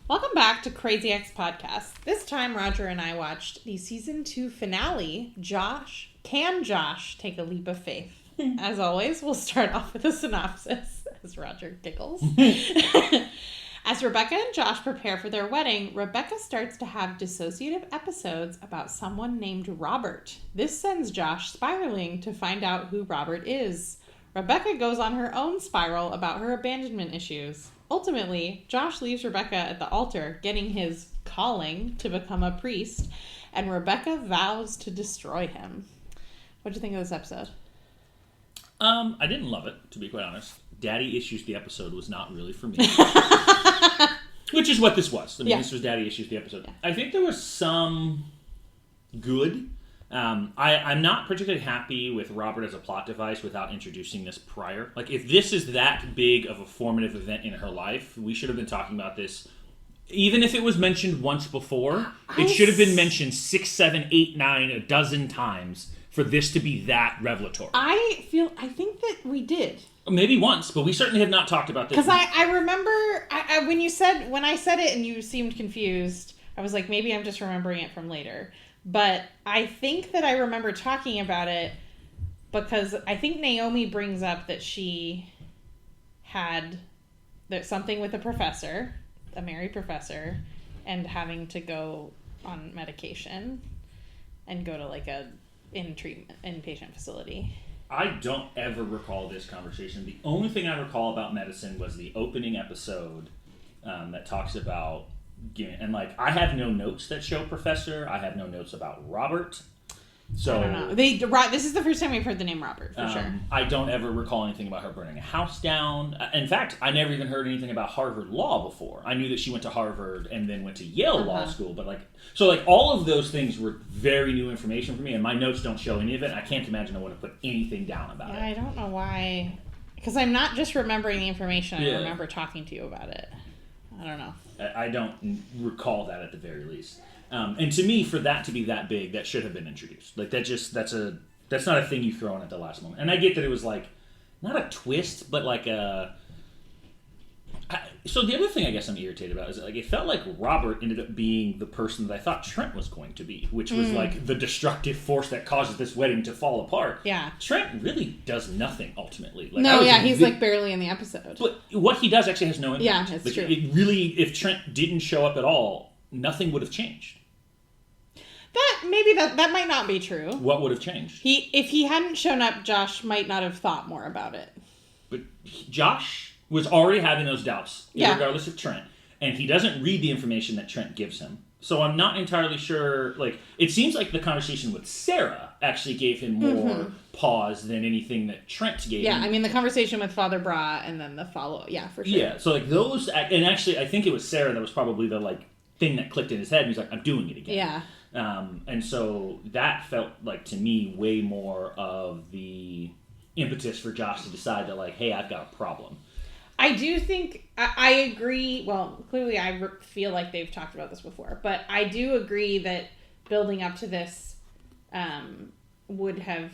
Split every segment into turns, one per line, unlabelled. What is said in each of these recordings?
Welcome back to Crazy X Podcast. This time, Roger and I watched the season 2 finale, Can Josh Take a Leap of Faith? As always, we'll start off with a synopsis, as Roger giggles. As Rebecca and Josh prepare for their wedding, Rebecca starts to have dissociative episodes about someone named Robert. This sends Josh spiraling to find out who Robert is. Rebecca goes on her own spiral about her abandonment issues. Ultimately, Josh leaves Rebecca at the altar, getting his calling to become a priest, and Rebecca vows to destroy him. What do you think of this episode?
I didn't love it, to be quite honest. Daddy Issues, the episode, was not really for me. Which is what this was. This was Daddy Issues, the episode. Yeah. I think there was some good. I'm not particularly happy with Robert as a plot device without introducing this prior. Like, if this is that big of a formative event in her life, we should have been talking about this. Even if it was mentioned once before, it should have been mentioned 6, 7, 8, 9, a dozen times for this to be that revelatory.
I think that we did.
Maybe once, but we certainly have not talked about this.
Because I remember when I said it and you seemed confused, I was like, maybe I'm just remembering it from later. But I think that I remember talking about it because I think Naomi brings up that she had something with a professor, a married professor, and having to go on medication and go to like a inpatient facility.
I don't ever recall this conversation. The only thing I recall about medicine was the opening episode that talks about, and like, I have no notes that show Professor. I have no notes about Robert. So
I don't know. This is the first time we've heard the name Robert, for sure.
I don't ever recall anything about her burning a house down. In fact, I never even heard anything about Harvard Law before. I knew that she went to Harvard and then went to Yale Law School, but all of those things were very new information for me, and my notes don't show any of it. I can't imagine I would have put anything down about it.
I don't know why. Because I'm not just remembering the information, I remember talking to you about it. I don't know.
I don't recall that at the very least. And to me, for that to be that big, that should have been introduced. Like, that's not a thing you throw in at the last moment. And I get that it was like, not a twist, but like a... So the other thing I guess I'm irritated about is that, like, it felt like Robert ended up being the person that I thought Trent was going to be, which was like the destructive force that causes this wedding to fall apart.
Yeah.
Trent really does nothing ultimately. Like,
he's like barely in the episode.
But what he does actually has no impact.
Yeah, it's true.
It really, if Trent didn't show up at all, nothing would have changed.
That might not be true.
What would have changed?
If he hadn't shown up, Josh might not have thought more about it.
But Josh was already having those doubts, regardless of Trent, and he doesn't read the information that Trent gives him. So I'm not entirely sure. Like, it seems like the conversation with Sarah actually gave him more pause than anything that Trent gave him.
Yeah, I mean, the conversation with Father Bra and then the follow-up. Yeah, for sure.
Yeah, so like those, and actually I think it was Sarah that was probably the like thing that clicked in his head, and he's like, I'm doing it again.
Yeah.
And so that felt like, to me, way more of the impetus for Josh to decide that, like, hey, I've got a problem.
I do think, I agree, well, clearly I feel like they've talked about this before, but I do agree that building up to this would have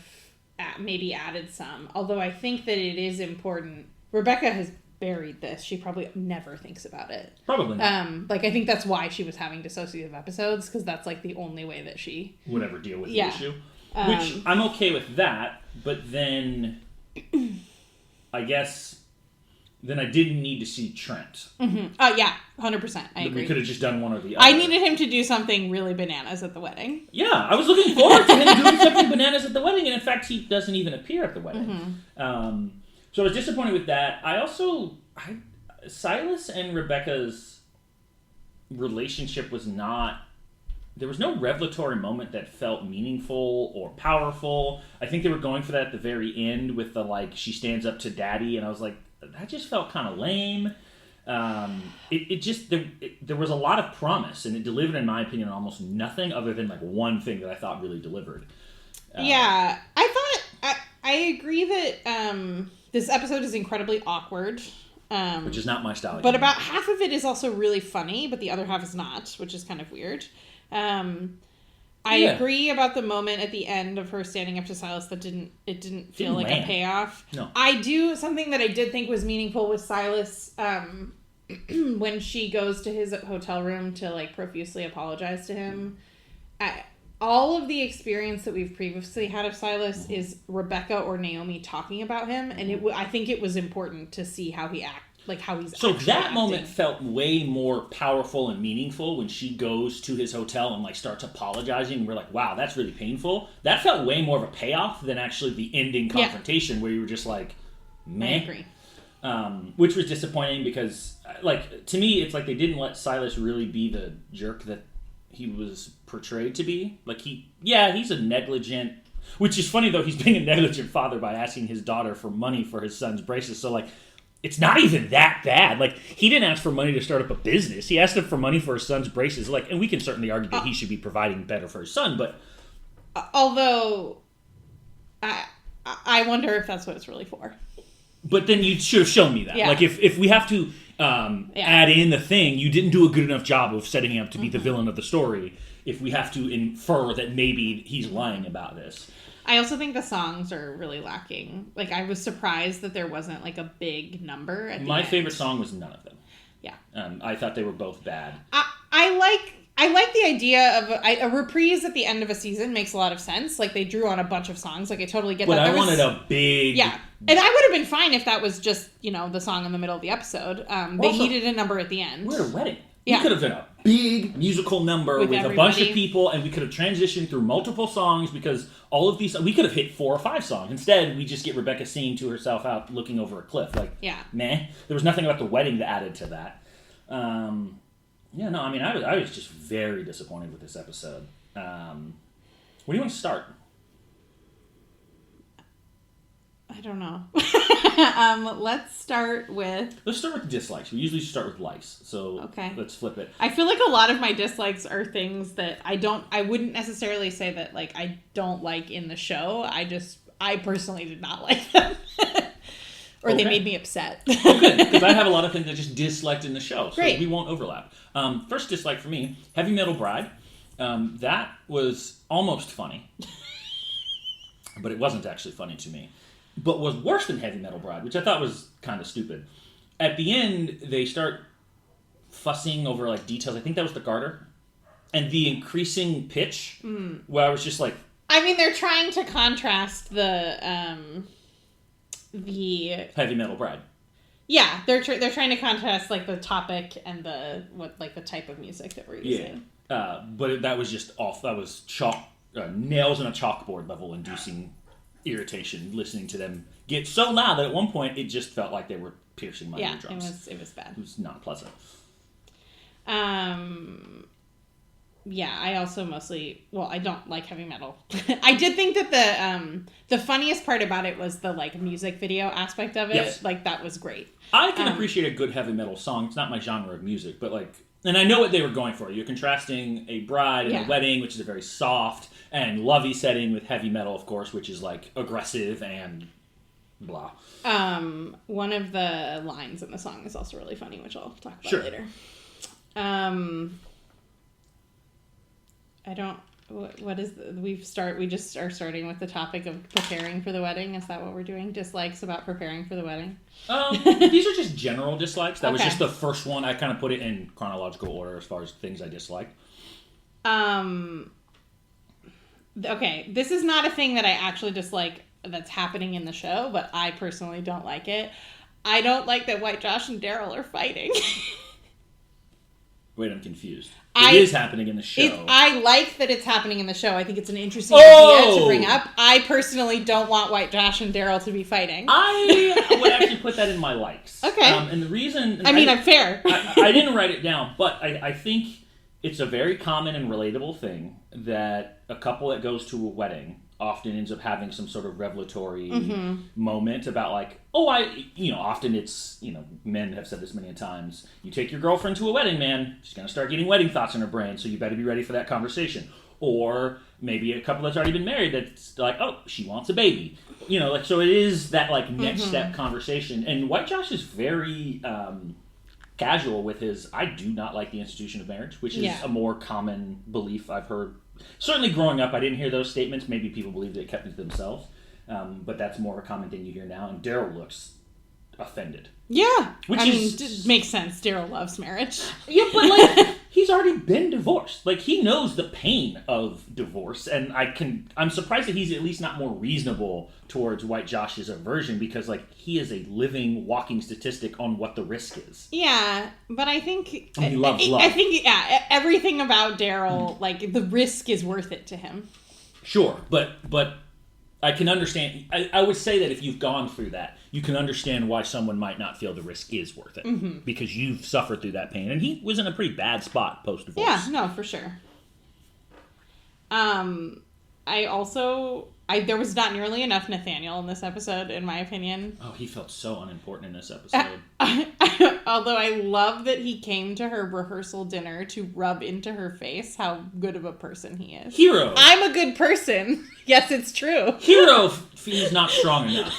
maybe added some, although I think that it is important. Rebecca has buried this. She probably never thinks about it.
Probably not.
Like, I think that's why she was having dissociative episodes, because that's, like, the only way that she
would ever deal with the issue. Which, I'm okay with that, but then, I guess... Then I didn't need to see Trent.
Mm-hmm. Yeah, 100%. I agree.
We could have just done one or the other.
I needed him to do something really bananas at the wedding.
Yeah, I was looking forward to him doing something bananas at the wedding, and in fact, he doesn't even appear at the wedding. Mm-hmm. So I was disappointed with that. Silas and Rebecca's relationship was not... There was no revelatory moment that felt meaningful or powerful. I think they were going for that at the very end with the, like, she stands up to Daddy, and I was like, that just felt kind of lame. There was a lot of promise, and it delivered, in my opinion, almost nothing other than like one thing that I thought really delivered.
I agree that this episode is incredibly awkward.
Which is not my style.
But about half of it is also really funny, but the other half is not, which is kind of weird. I agree about the moment at the end of her standing up to Silas that didn't feel like
land.
A payoff.
No.
Something that I did think was meaningful with Silas when she goes to his hotel room to like profusely apologize to him, all of the experience that we've previously had of Silas is Rebecca or Naomi talking about him, and I think it was important to see how he acts. Like how he's
so that
acting.
moment felt way more powerful and meaningful when she goes to his hotel and like starts apologizing. And we're like, wow, that's really painful. That felt way more of a payoff than actually the ending confrontation where you were just like, meh.
I agree.
Which was disappointing because, like, to me, it's like they didn't let Silas really be the jerk that he was portrayed to be. Like he's a negligent. Which is funny though. He's being a negligent father by asking his daughter for money for his son's braces. So like. It's not even that bad. Like, he didn't ask for money to start up a business. He asked him for money for his son's braces. Like, and we can certainly argue that he should be providing better for his son, but...
Although, I wonder if that's what it's really for.
But then you should have shown me that. Yeah. Like, if we have to add in the thing, you didn't do a good enough job of setting him up to be the villain of the story, if we have to infer that maybe he's lying about this.
I also think the songs are really lacking. Like, I was surprised that there wasn't, like, a big number at the
My
end.
favorite song was none of them.
Yeah.
I thought they were both bad.
I like the idea of a reprise at the end of a season makes a lot of sense. Like, they drew on a bunch of songs. Like, I totally get that.
But I wanted a big...
Yeah. And I would have been fine if that was just, the song in the middle of the episode. They needed a number at the end.
We're at a wedding.
Yeah.
We could have done a big musical number with a bunch of people, and we could have transitioned through multiple songs because all of these... We could have hit 4 or 5 songs. Instead, we just get Rebecca singing to herself out looking over a cliff. Like, meh. There was nothing about the wedding that added to that. I was just very disappointed with this episode. Where do you want to start?
I don't know. Let's start with
dislikes. We usually start with likes, so
okay.
Let's flip it.
I feel like a lot of my dislikes are things that I wouldn't necessarily say that like I don't like in the show. I personally did not like them. Or they made me upset.
Oh, good, because I have a lot of things I just disliked in the show, so
Great.
We won't overlap. First dislike for me, Heavy Metal Bride. That was almost funny, but it wasn't actually funny to me. But was worse than Heavy Metal Bride, which I thought was kind of stupid. At the end, they start fussing over like details. I think that was the garter. And the increasing pitch, where I was just like...
I mean, they're trying to contrast the
Heavy Metal Bride.
Yeah, they're trying to contrast like the topic and the type of music that we're using.
Yeah, but that was just off. That was nails on a chalkboard level inducing irritation listening to them get so loud that at one point it just felt like they were piercing my eardrums.
It was bad.
It was not pleasant.
Yeah, I also I don't like heavy metal. I did think that the funniest part about it was the like music video aspect of it.
Yes.
Like that was great.
I can appreciate a good heavy metal song. It's not my genre of music, but like, and I know what they were going for. You're contrasting a bride and a wedding, which is a very soft and lovey setting, with heavy metal, of course, which is like aggressive and blah.
One of the lines in the song is also really funny, which I'll talk about later. I don't. What is we just are starting with the topic of preparing for the wedding. Is that what we're doing? Dislikes about preparing for the wedding?
These are just general dislikes. That was just the first one. I kind of put it in chronological order as far as things I disliked.
Okay, this is not a thing that I actually dislike that's happening in the show, but I personally don't like it. I don't like that White Josh and Daryl are fighting.
Wait, I'm confused. It is happening in the show.
I like that it's happening in the show. I think it's an interesting idea to bring up. I personally don't want White Josh and Daryl to be fighting.
I would actually put that in my likes.
Okay.
And the reason...
I'm fair.
I didn't write it down, but I think it's a very common and relatable thing that a couple that goes to a wedding often ends up having some sort of revelatory moment about like, often it's, men have said this many times, you take your girlfriend to a wedding, man, she's going to start getting wedding thoughts in her brain, so you better be ready for that conversation. Or maybe a couple that's already been married that's like, oh, she wants a baby. So it is that like next step conversation. And White Josh is very casual with his, I do not like the institution of marriage, which is a more common belief I've heard. Certainly growing up, I didn't hear those statements. Maybe people believed they kept it to themselves. But that's more of a common thing you hear now. And Daryl looks offended.
Yeah.
Which
it makes sense. Daryl loves marriage.
Yeah, but like, he's already been divorced. Like, he knows the pain of divorce, and I'm surprised that he's at least not more reasonable towards White Josh's aversion, because, like, he is a living, walking statistic on what the risk is.
Yeah, but I think...
He loves love.
I think, everything about Daryl, like, the risk is worth it to him.
Sure, but I can understand... I would say that if you've gone through that, you can understand why someone might not feel the risk is worth it. Mm-hmm. Because you've suffered through that pain. And he was in a pretty bad spot post-divorce.
Yeah, no, for sure. There was not nearly enough Nathaniel in this episode, in my opinion.
Oh, he felt so unimportant in this episode.
Although I love that he came to her rehearsal dinner to rub into her face how good of a person he is.
Hero.
I'm a good person. Yes, it's true.
Hero feels not strong enough.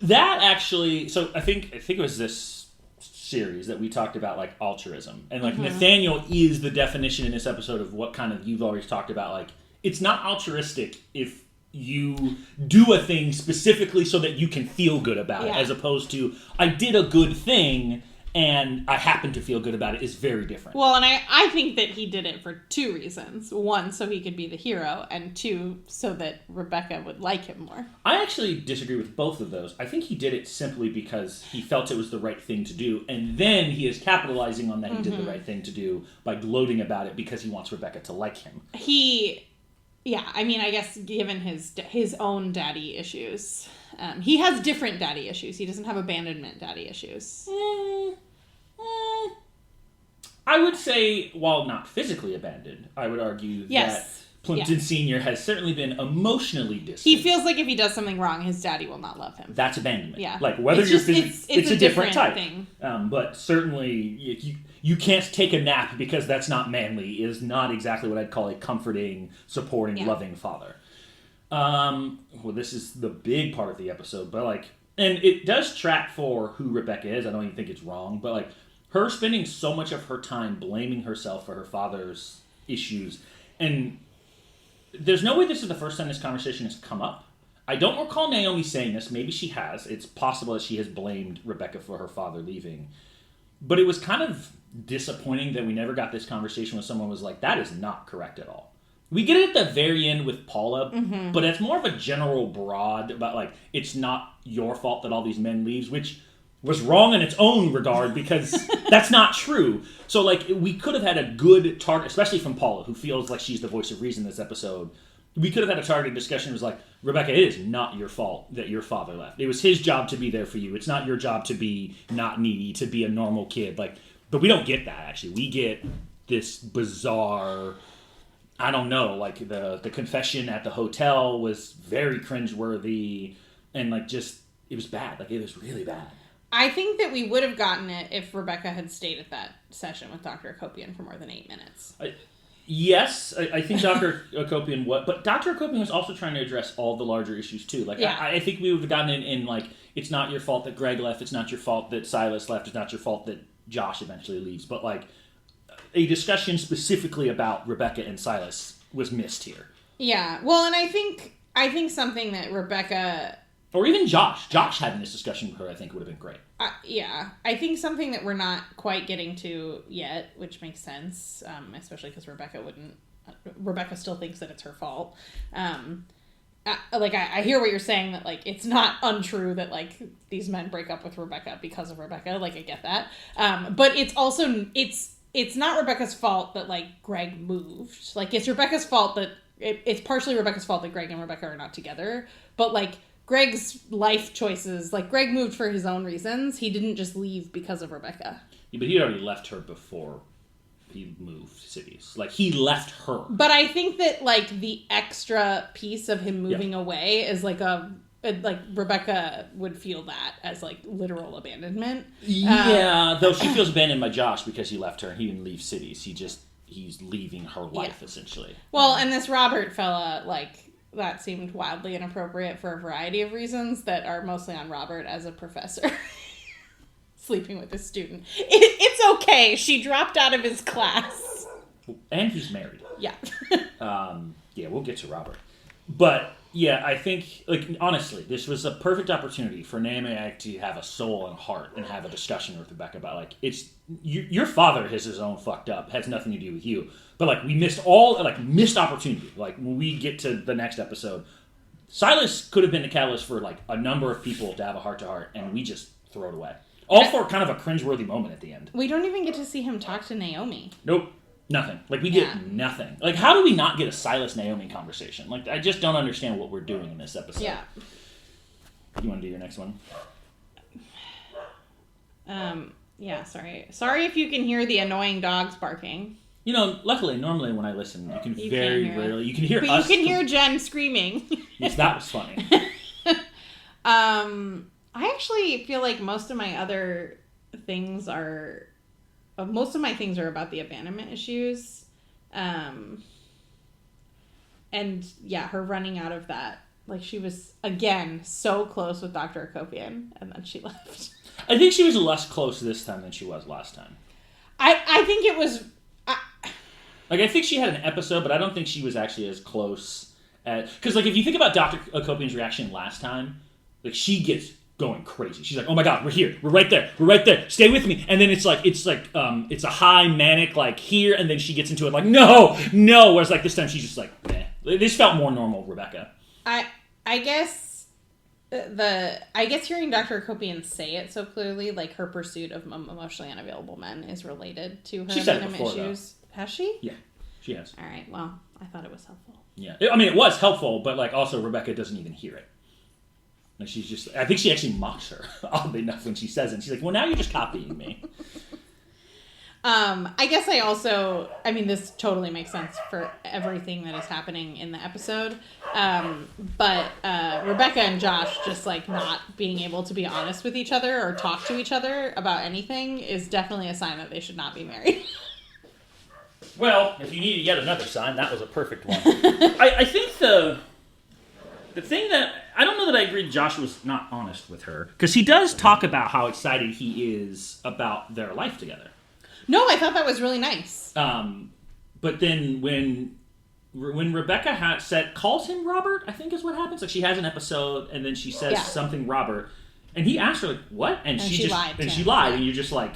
That actually, so I think it was this series that we talked about, like, altruism. And, like, Nathaniel is the definition in this episode of what kind of, you've always talked about, like, it's not altruistic if you do a thing specifically so that you can feel good about it, as opposed to, I did a good thing and I happen to feel good about it, is very different.
Well, and I think that he did it for two reasons. One, so he could be the hero, and two, so that Rebecca would like him more.
I actually disagree with both of those. I think he did it simply because he felt it was the right thing to do, and then he is capitalizing on that he did the right thing to do by gloating about it because he wants Rebecca to like him.
Yeah, I mean, I guess given his own daddy issues, he has different daddy issues. He doesn't have abandonment daddy issues.
I would say, while not physically abandoned, I would argue that Plimpton Sr. has certainly been emotionally distant.
He feels like if he does something wrong, his daddy will not love him.
That's abandonment.
Yeah.
Like, whether it's a different type.
Thing.
But certainly, you can't take a nap because that's not manly, is not exactly what I'd call a comforting, supporting, loving father. Well, this is the big part of the episode, but, like, and it does track for who Rebecca is. I don't even think it's wrong, but, like, her spending so much of her time blaming herself for her father's issues, and there's no way this is the first time this conversation has come up. I don't recall Naomi saying this. Maybe she has. It's possible that she has blamed Rebecca for her father leaving. But it was kind of disappointing that we never got this conversation when someone was like, that is not correct at all. We get it at the very end with Paula, but it's more of a general broad about, like, it's not your fault that all these men leaves, which was wrong in its own regard because that's not true. So, like, we could have had a good target, especially from Paula, who feels like she's the voice of reason in this episode. We could have had a targeted discussion. It was like, Rebecca, it is not your fault that your father left. It was his job to be there for you. It's not your job to be not needy, to be a normal kid. Like, but we don't get that, actually. We get this bizarre, I don't know, like, the confession at the hotel was very cringeworthy, and, like, just, it was bad. Like, it was really bad.
I think that we would have gotten it if Rebecca had stayed at that session with Dr. Akopian for more than 8 minutes.
Yes, I think Dr. Akopian was, but Dr. Akopian was also trying to address all the larger issues too. Like, I think we would have gotten in like, it's not your fault that Greg left, it's not your fault that Silas left, it's not your fault that Josh eventually leaves, but, like, a discussion specifically about Rebecca and Silas was missed here.
Yeah, well, and I think something that Rebecca...
Or even Josh having this discussion with her, I think, would have been great.
Yeah. I think something that we're not quite getting to yet, which makes sense, especially because Rebecca still thinks that it's her fault. I hear what you're saying, that, like, it's not untrue that, like, these men break up with Rebecca because of Rebecca. Like, I get that. But it's also, it's not Rebecca's fault that, like, Greg moved. Like, it's Rebecca's fault that, it's partially Rebecca's fault that Greg and Rebecca are not together. But, like, Greg's life choices, like, Greg moved for his own reasons. He didn't just leave because of Rebecca.
Yeah, but he already left her before he moved cities. Like, he left her.
But I think that, like, the extra piece of him moving away is, like, Rebecca would feel that as, like, literal abandonment.
Yeah, though she feels abandoned by Josh because he left her and he didn't leave cities. He's leaving her life, essentially.
Well, and this Robert fella, like, that seemed wildly inappropriate for a variety of reasons that are mostly on Robert as a professor. Sleeping with a student. It's okay. She dropped out of his class.
And he's married.
Yeah.
Yeah, we'll get to Robert. But Yeah, I think, like, honestly, this was a perfect opportunity for Naomi to have a soul and heart and have a discussion with Rebecca about, like, your father has his own fucked up, has nothing to do with you. But, like, we missed opportunity. Like, when we get to the next episode, Silas could have been the catalyst for, like, a number of people to have a heart-to-heart, and we just throw it away. All for kind of a cringeworthy moment at the end.
We don't even get to see him talk to Naomi.
Nope. Nothing. Like, we get nothing. Like, how do we not get a Silas-Naomi conversation? Like, I just don't understand what we're doing in this episode.
Yeah.
You want to do your next one?
Yeah, sorry. Sorry if you can hear the annoying dogs barking.
You know, luckily, normally when I listen, you can very rarely... You can hear
but
us...
you can hear Jen screaming.
Yes, that was funny.
I actually feel like most of my other things are... Most of my things are about the abandonment issues. And yeah, her running out of that. Like, she was, again, so close with Dr. Akopian, and then she left.
I think she was less close this time than she was last time.
I think it was...
Like, I think she had an episode, but I don't think she was actually as close as... Because, like, if you think about Dr. Akopian's reaction last time, like, she gets... going crazy. She's like, "Oh my god, we're here. We're right there. We're right there. Stay with me." And then it's a high manic, like, here, and then she gets into it like, no. Whereas, like, this time she's just like, meh. This felt more normal, Rebecca.
I guess hearing Dr. Akopian say it so clearly, like, her pursuit of emotionally unavailable men is related to her abandonment issues. Though. Has she?
Yeah, she has.
All right. Well, I thought it was helpful.
Yeah, I mean, it was helpful, but, like, also Rebecca doesn't even hear it. Like, she's just... I think she actually mocks her, oddly enough, when she says it. She's like, well, now you're just copying me.
I guess I also... I mean, this totally makes sense for everything that is happening in the episode. But Rebecca and Josh just, like, not being able to be honest with each other or talk to each other about anything is definitely a sign that they should not be married.
Well, if you needed yet another sign, that was a perfect one. I think the thing that... I don't know that I agree Josh was not honest with her. Because he does talk about how excited he is about their life together.
No, I thought that was really nice.
But then when Rebecca calls him Robert, I think is what happens. Like, she has an episode, and then she says something Robert. And he asked her, like, what? And she lied. And she lied, and you're just like...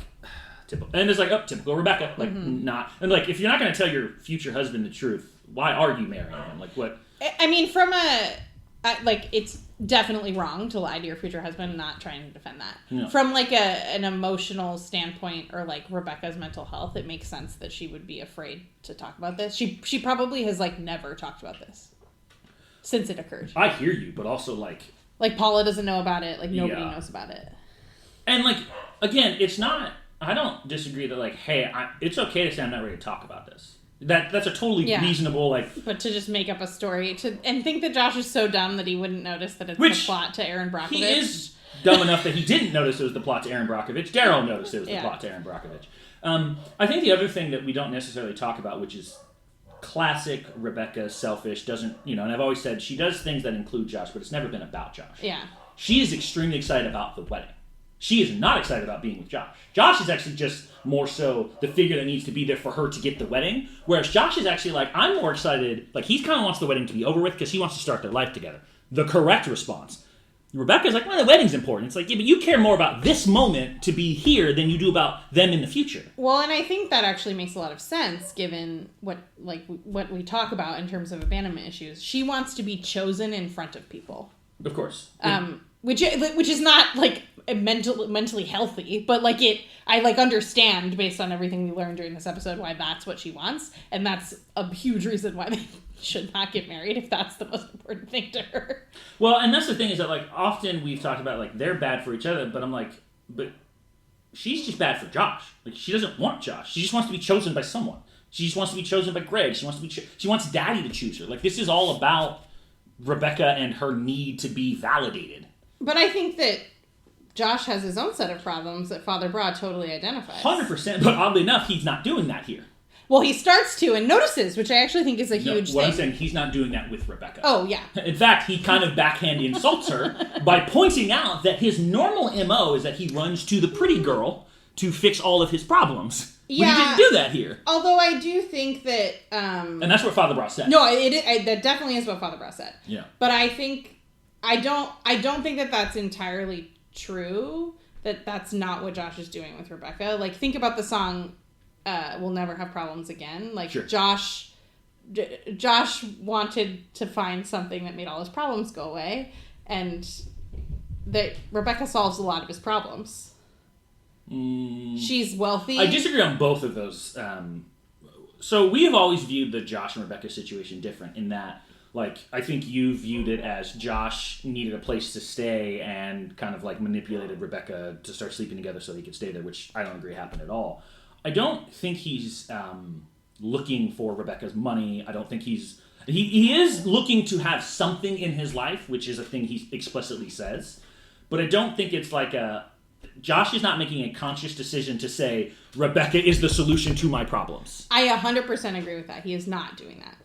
Typical. And it's like, oh, typical Rebecca. Like, not... And, like, if you're not going to tell your future husband the truth, why are you marrying him? Like, what...
I mean, from a... like, it's definitely wrong to lie to your future husband, not trying to defend that. No. From, like, an emotional standpoint or, like, Rebecca's mental health, it makes sense that she would be afraid to talk about this. She probably has, like, never talked about this since it occurred.
I hear you, but also, like...
Like, Paula doesn't know about it. Like, nobody knows about it.
And, like, again, it's not... I don't disagree that, like, hey, it's okay to say I'm not ready to talk about this. That's a totally reasonable, like...
But to just make up a story and think that Josh is so dumb that he wouldn't notice that it's the plot to Aaron Brockovich.
He is dumb enough that he didn't notice it was the plot to Aaron Brockovich. Daryl noticed it was the plot to Aaron Brockovich. I think the other thing that we don't necessarily talk about, which is classic Rebecca, selfish, doesn't... You know, and I've always said she does things that include Josh, but it's never been about Josh.
Yeah.
She is extremely excited about the wedding. She is not excited about being with Josh. Josh is actually just more so the figure that needs to be there for her to get the wedding. Whereas Josh is actually like, I'm more excited. Like, he kind of wants the wedding to be over with because he wants to start their life together. The correct response. Rebecca's like, well, the wedding's important. It's like, yeah, but you care more about this moment to be here than you do about them in the future.
Well, and I think that actually makes a lot of sense given what we talk about in terms of abandonment issues. She wants to be chosen in front of people.
Of course.
Which is not, like, mentally healthy, but, like, I understand based on everything we learned during this episode why that's what she wants, and that's a huge reason why they should not get married if that's the most important thing to her.
Well, and that's the thing is that, like, often we've talked about, like, they're bad for each other, but I'm like, but she's just bad for Josh. Like, she doesn't want Josh. She just wants to be chosen by someone. She just wants to be chosen by Greg. She wants Daddy to choose her. Like, this is all about Rebecca and her need to be validated.
But I think that Josh has his own set of problems that Father Broad totally identifies.
100%, but oddly enough, he's not doing that here.
Well, he starts to and notices, which I actually think is a huge thing.
What I'm saying, he's not doing that with Rebecca.
Oh, yeah.
In fact, he kind of backhand insults her by pointing out that his normal MO is that he runs to the pretty girl to fix all of his problems. Yeah. We didn't do that here.
Although I do think that...
and that's what Father Bra said.
No, that definitely is what Father Bra said.
Yeah.
But I think... I don't think that that's entirely true. That's not what Josh is doing with Rebecca. Like, think about the song We'll Never Have Problems Again. Like, sure. Josh wanted to find something that made all his problems go away. And that Rebecca solves a lot of his problems. She's wealthy.
I disagree on both of those. So we have always viewed the Josh and Rebecca situation different in that, like, I think you viewed it as Josh needed a place to stay and kind of like manipulated Rebecca to start sleeping together so he could stay there, which I don't agree happened at all. I don't think he's looking for Rebecca's money. I don't think he is looking to have something in his life, which is a thing he explicitly says. But I don't think it's like Josh is not making a conscious decision to say, Rebecca is the solution to my problems.
I 100% agree with that. He is not doing that.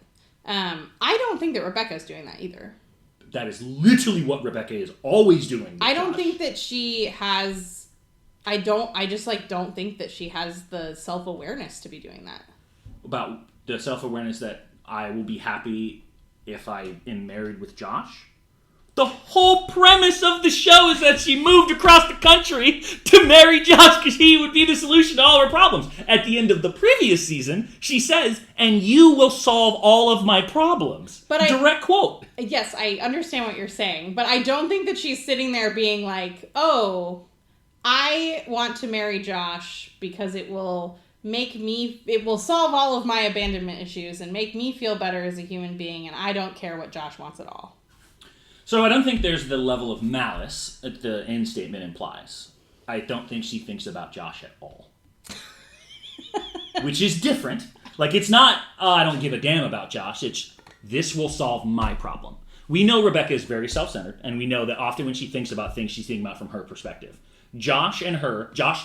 I don't think that Rebecca is doing that either.
That is literally what Rebecca is always doing.
I don't think that she has... I just don't think that she has the self-awareness to be doing that.
About the self-awareness that I will be happy if I am married with Josh? The whole premise of the show is that she moved across the country to marry Josh because he would be the solution to all her problems. At the end of the previous season, she says, and you will solve all of my problems. Direct quote.
Yes, I understand what you're saying, but I don't think that she's sitting there being like, oh, I want to marry Josh because it will solve all of my abandonment issues and make me feel better as a human being, and I don't care what Josh wants at all.
So I don't think there's the level of malice that the end statement implies. I don't think she thinks about Josh at all. Which is different. Like, it's not, I don't give a damn about Josh. It's, this will solve my problem. We know Rebecca is very self-centered, and we know that often when she thinks about things, she's thinking about from her perspective. Josh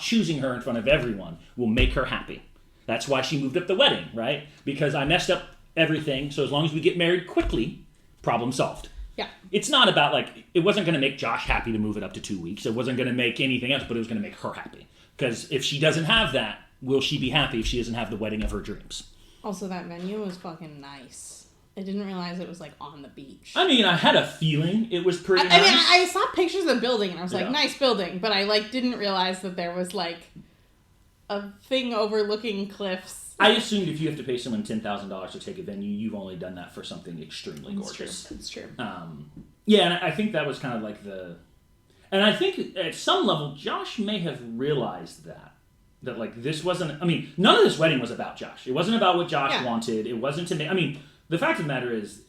choosing her in front of everyone will make her happy. That's why she moved up the wedding, right? Because I messed up everything, so as long as we get married quickly, problem solved.
Yeah.
It's not about, like, it wasn't going to make Josh happy to move it up to 2 weeks. It wasn't going to make anything else, but it was going to make her happy. Because if she doesn't have that, will she be happy if she doesn't have the wedding of her dreams?
Also, that venue was fucking nice. I didn't realize it was, like, on the beach.
I mean, I had a feeling it was pretty nice.
I mean, I saw pictures of the building, and I was like, nice building. But I, like, didn't realize that there was, like, a thing overlooking cliffs.
I assumed if you have to pay someone $10,000 to take a venue, you've only done that for something extremely gorgeous.
That's true.
Yeah, and I think that was kind of like and I think at some level, Josh may have realized that like this wasn't, I mean, none of this wedding was about Josh. It wasn't about what Josh wanted. It wasn't to make, I mean, the fact of the matter is,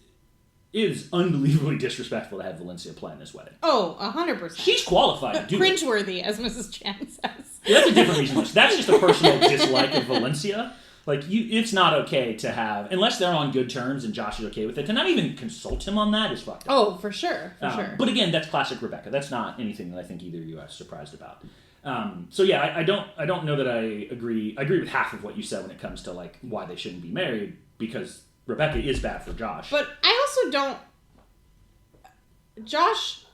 it is unbelievably disrespectful to have Valencia plan this wedding.
Oh, 100%.
She's qualified to do it.
Cringeworthy, as Mrs. Chan says.
Yeah, that's a different reason. That's just a personal dislike of Valencia. Like, it's not okay to have, unless they're on good terms and Josh is okay with it, to not even consult him on that is fucked up.
Oh, for sure, sure.
But again, that's classic Rebecca. That's not anything that I think either of you are surprised about. So yeah, I don't know that I agree. I agree with half of what you said when it comes to, like, why they shouldn't be married, because Rebecca is bad for Josh.
But I also don't... Josh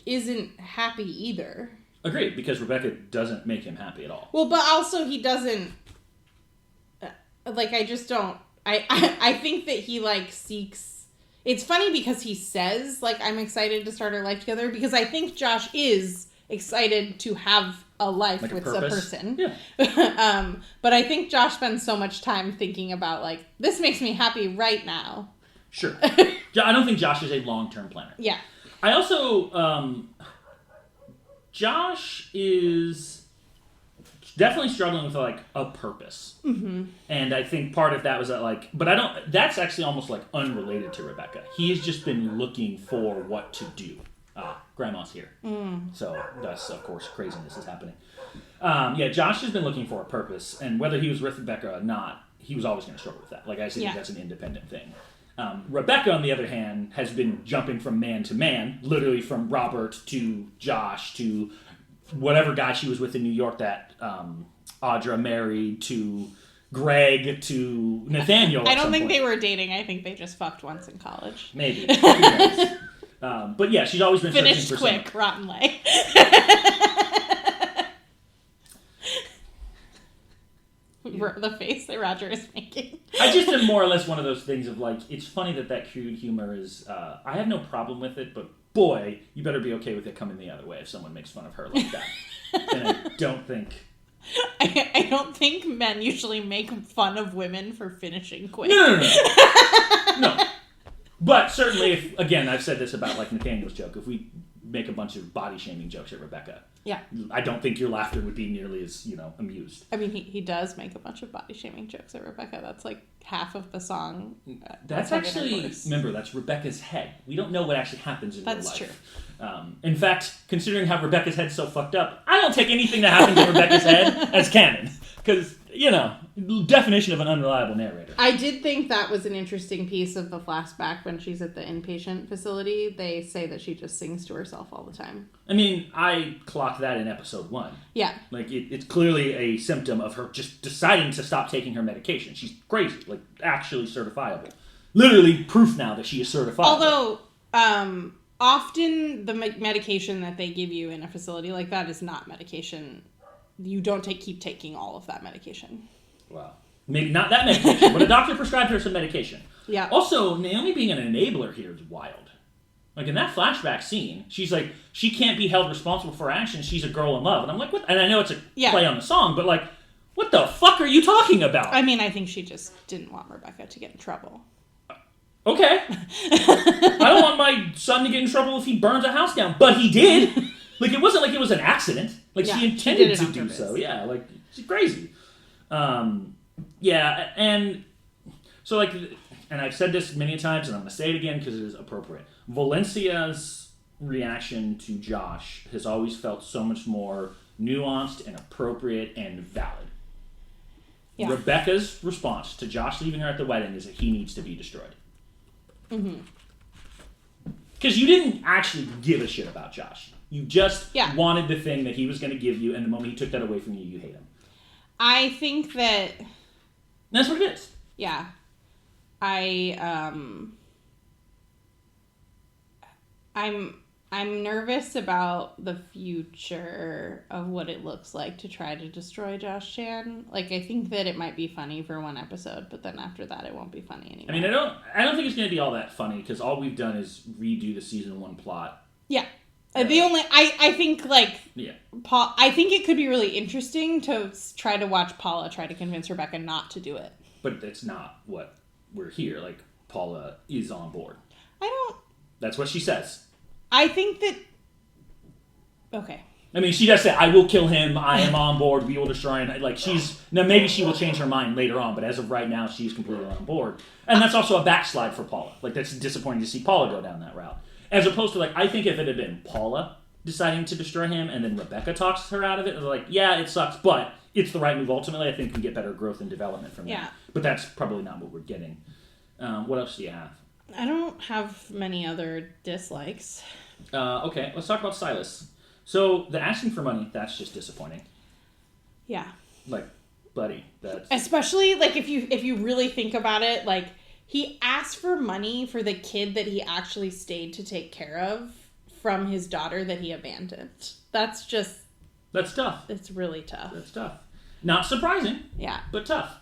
isn't happy either.
Agreed, because Rebecca doesn't make him happy at all.
Well, but also he doesn't... Like, I just don't... I think that he, like, seeks... It's funny because he says, like, I'm excited to start our life together, because I think Josh is excited to have a life like with a person.
Yeah.
But I think Josh spends so much time thinking about, like, this makes me happy right now.
Sure. I don't think Josh is a long-term planner.
Yeah.
I also... Josh is... definitely struggling with, like, a purpose.
Mm-hmm.
And I think part of that was that, like... But I don't... That's actually almost, like, unrelated to Rebecca. He has just been looking for what to do. Grandma's here. So, thus, of course, craziness is happening. Yeah, Josh has been looking for a purpose. And whether he was with Rebecca or not, he was always going to struggle with that. Like, I think that's an independent thing. Rebecca, on the other hand, has been jumping from man to man. Literally from Robert to Josh to... whatever guy she was with in New York that Audra married, to Greg, to Nathaniel.
I don't think they were dating. I think they just fucked once in college.
Maybe. But yeah, she's always been
finished
searching for
quick, rotten leg. the face that Roger is making.
I just am more or less one of those things of like, it's funny that crude humor is, I have no problem with it, but boy, you better be okay with it coming the other way if someone makes fun of her like that. And I don't think...
I don't think men usually make fun of women for finishing quick.
No. But certainly, if, again, I've said this about like Nathaniel's joke, if we make a bunch of body-shaming jokes at Rebecca,
yeah,
I don't think your laughter would be nearly as, amused.
I mean, he does make a bunch of body-shaming jokes at Rebecca. That's like half of the song.
That's actually, remember, that's Rebecca's head. We don't know what actually happens in real life.
That's true.
In fact, considering how Rebecca's head's so fucked up, I don't take anything that happens in Rebecca's head as canon. Because, definition of an unreliable narrator.
I did think that was an interesting piece of the flashback when she's at the inpatient facility. They say that she just sings to herself all the time.
I mean, I clocked that in episode 1.
Yeah.
Like, it's clearly a symptom of her just deciding to stop taking her medication. She's crazy. Like, actually certifiable. Literally proof now that she is certifiable.
Although, often the medication that they give you in a facility like that is not medication. You don't keep taking all of that medication.
Wow. Maybe not that medication, but a doctor prescribed her some medication.
Yeah.
Also, Naomi being an enabler here is wild. Like, in that flashback scene, she's like, she can't be held responsible for her actions. She's a girl in love. And I'm like, what? And I know it's a play on the song, but like, what the fuck are you talking about?
I mean, I think she just didn't want Rebecca to get in trouble.
Okay. I don't want my son to get in trouble if he burns a house down, but he did. Like, it wasn't like it was an accident. Like, she intended to do so. Yeah, like, she's crazy. Yeah, and so, like, and I've said this many times, and I'm going to say it again because it is appropriate. Valencia's reaction to Josh has always felt so much more nuanced and appropriate and valid. Yeah. Rebecca's response to Josh leaving her at the wedding is that he needs to be destroyed. Mm-hmm. Because you didn't actually give a shit about Josh. You just wanted the thing that he was going to give you, and the moment he took that away from you, you hate him. I
think that...
That's what it is.
Yeah. I'm nervous about the future of what it looks like to try to destroy Josh Chan. Like, I think that it might be funny for one episode, but then after that it won't be funny anymore.
I mean, I don't think it's going to be all that funny, because all we've done is redo the season 1 plot.
Yeah. I think, like, I think it could be really interesting to try to watch Paula try to convince Rebecca not to do it.
But that's not what we're here. Like, Paula is on board. That's what she says.
I think that... Okay.
I mean, she does say, I will kill him, I am on board, we will destroy him. Like, now maybe she will change her mind later on, but as of right now, she's completely on board. And that's also a backslide for Paula. Like, that's disappointing to see Paula go down that route. As opposed to, like, I think if it had been Paula deciding to destroy him and then Rebecca talks her out of it, like, yeah, it sucks, but it's the right move ultimately. I think we can get better growth and development from that. But that's probably not what we're getting. What else do you have?
I don't have many other dislikes.
Okay, let's talk about Silas. So, the asking for money, that's just disappointing.
Yeah.
Like, buddy, that's...
Especially, like, if you really think about it, like, he asked for money for the kid that he actually stayed to take care of from his daughter that he abandoned. That's tough. It's really tough.
That's tough. Not surprising.
Yeah.
But tough.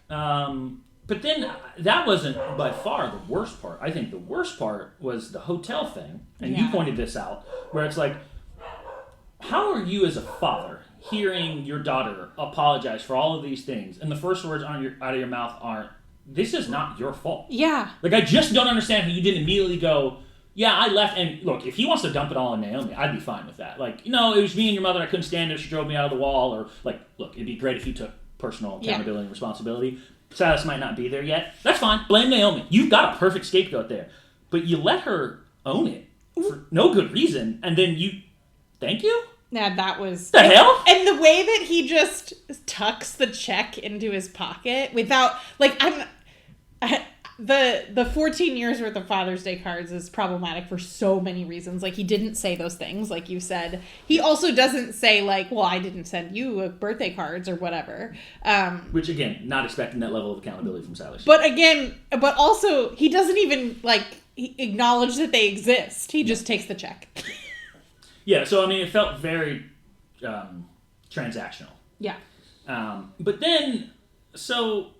But then, that wasn't by far the worst part. I think the worst part was the hotel thing. And you pointed this out. Where it's like, how are you as a father hearing your daughter apologize for all of these things, and the first words out of your mouth aren't, this is not your fault.
Yeah.
Like, I just don't understand how you didn't immediately go, yeah, I left, and look, if he wants to dump it all on Naomi, I'd be fine with that. Like, it was me and your mother, I couldn't stand it, she drove me out of the wall, or, like, look, it'd be great if you took personal accountability and responsibility. Silas might not be there yet. That's fine. Blame Naomi. You've got a perfect scapegoat there. But you let her own it for no good reason, and then thank you?
Yeah, that was...
The hell?
And the way that he just tucks the check into his pocket without... Like, the 14 years worth of Father's Day cards is problematic for so many reasons. Like, he didn't say those things, like you said. He also doesn't say, like, well, I didn't send you birthday cards or whatever.
Which, again, not expecting that level of accountability from Silas.
But also, he doesn't even, like, acknowledge that they exist. He just takes the check.
Yeah, so, I mean, it felt very transactional.
Yeah.
But then... So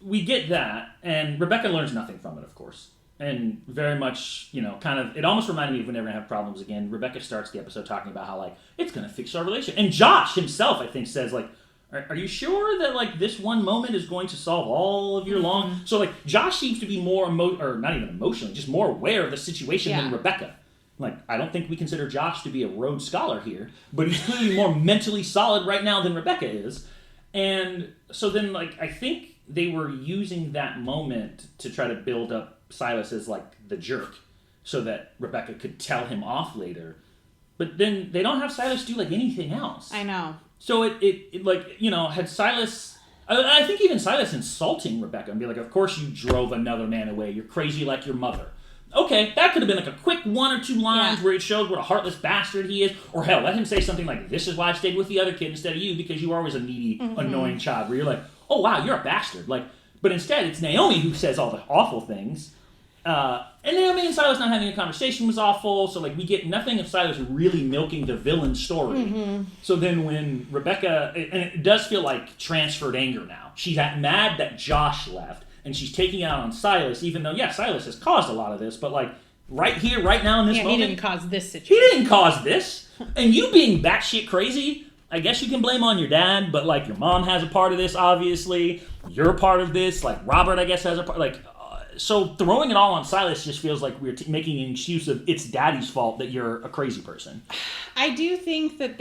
we get that, and Rebecca learns nothing from it, of course. And very much, kind of, it almost reminded me of We're Never Gonna Have Problems Again. Rebecca starts the episode talking about how, like, it's going to fix our relationship. And Josh himself, I think, says, like, are you sure that, like, this one moment is going to solve all of your long... So, like, Josh seems to be more, or not even emotionally, just more aware of the situation than Rebecca. Like, I don't think we consider Josh to be a Rhodes Scholar here, but he's clearly more mentally solid right now than Rebecca is. And so then, like, I think they were using that moment to try to build up Silas as, like, the jerk so that Rebecca could tell him off later. But then they don't have Silas do, like, anything else.
I know.
So it like, had Silas... I think even Silas insulting Rebecca and be like, of course you drove another man away. You're crazy like your mother. Okay, that could have been like a quick 1 or 2 lines where it shows what a heartless bastard he is. Or hell, let him say something like, this is why I stayed with the other kid instead of you, because you were always a needy, annoying child. Where you're like, oh wow, you're a bastard. Like, but instead, it's Naomi who says all the awful things. And Naomi and Silas not having a conversation was awful, so like we get nothing of Silas really milking the villain story. So then when Rebecca, and it does feel like transferred anger now. She's mad that Josh left, and she's taking it out on Silas, even though, Silas has caused a lot of this, but like right here, right now in this moment.
He didn't cause this situation.
He didn't cause this. And you being batshit crazy, I guess you can blame on your dad, but like your mom has a part of this, obviously. You're a part of this. Like Robert, I guess, has a part. Like, so throwing it all on Silas just feels like we're making an excuse of it's daddy's fault that you're a crazy person.
I do think that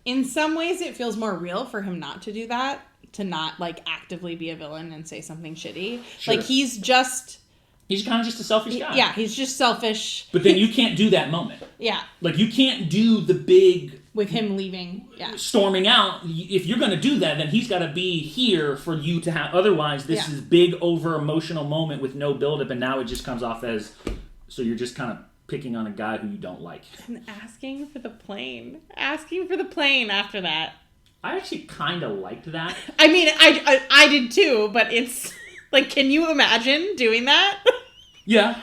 in some ways it feels more real for him not to do that, to not like actively be a villain and say something shitty. Sure. Like he's kind of just a selfish guy. Yeah, he's just selfish.
But then you can't do that moment.
Yeah.
Like you can't do the big...
With him leaving,
storming out. If you're going to do that, then he's got to be here for you to have... Otherwise, this is big, over-emotional moment with no build-up, and now it just comes off as... So you're just kind of picking on a guy who you don't like.
And asking for the plane. Asking for the plane after that.
I actually kind of liked that.
I mean, I did too, but it's... Like, can you imagine doing that?
Yeah,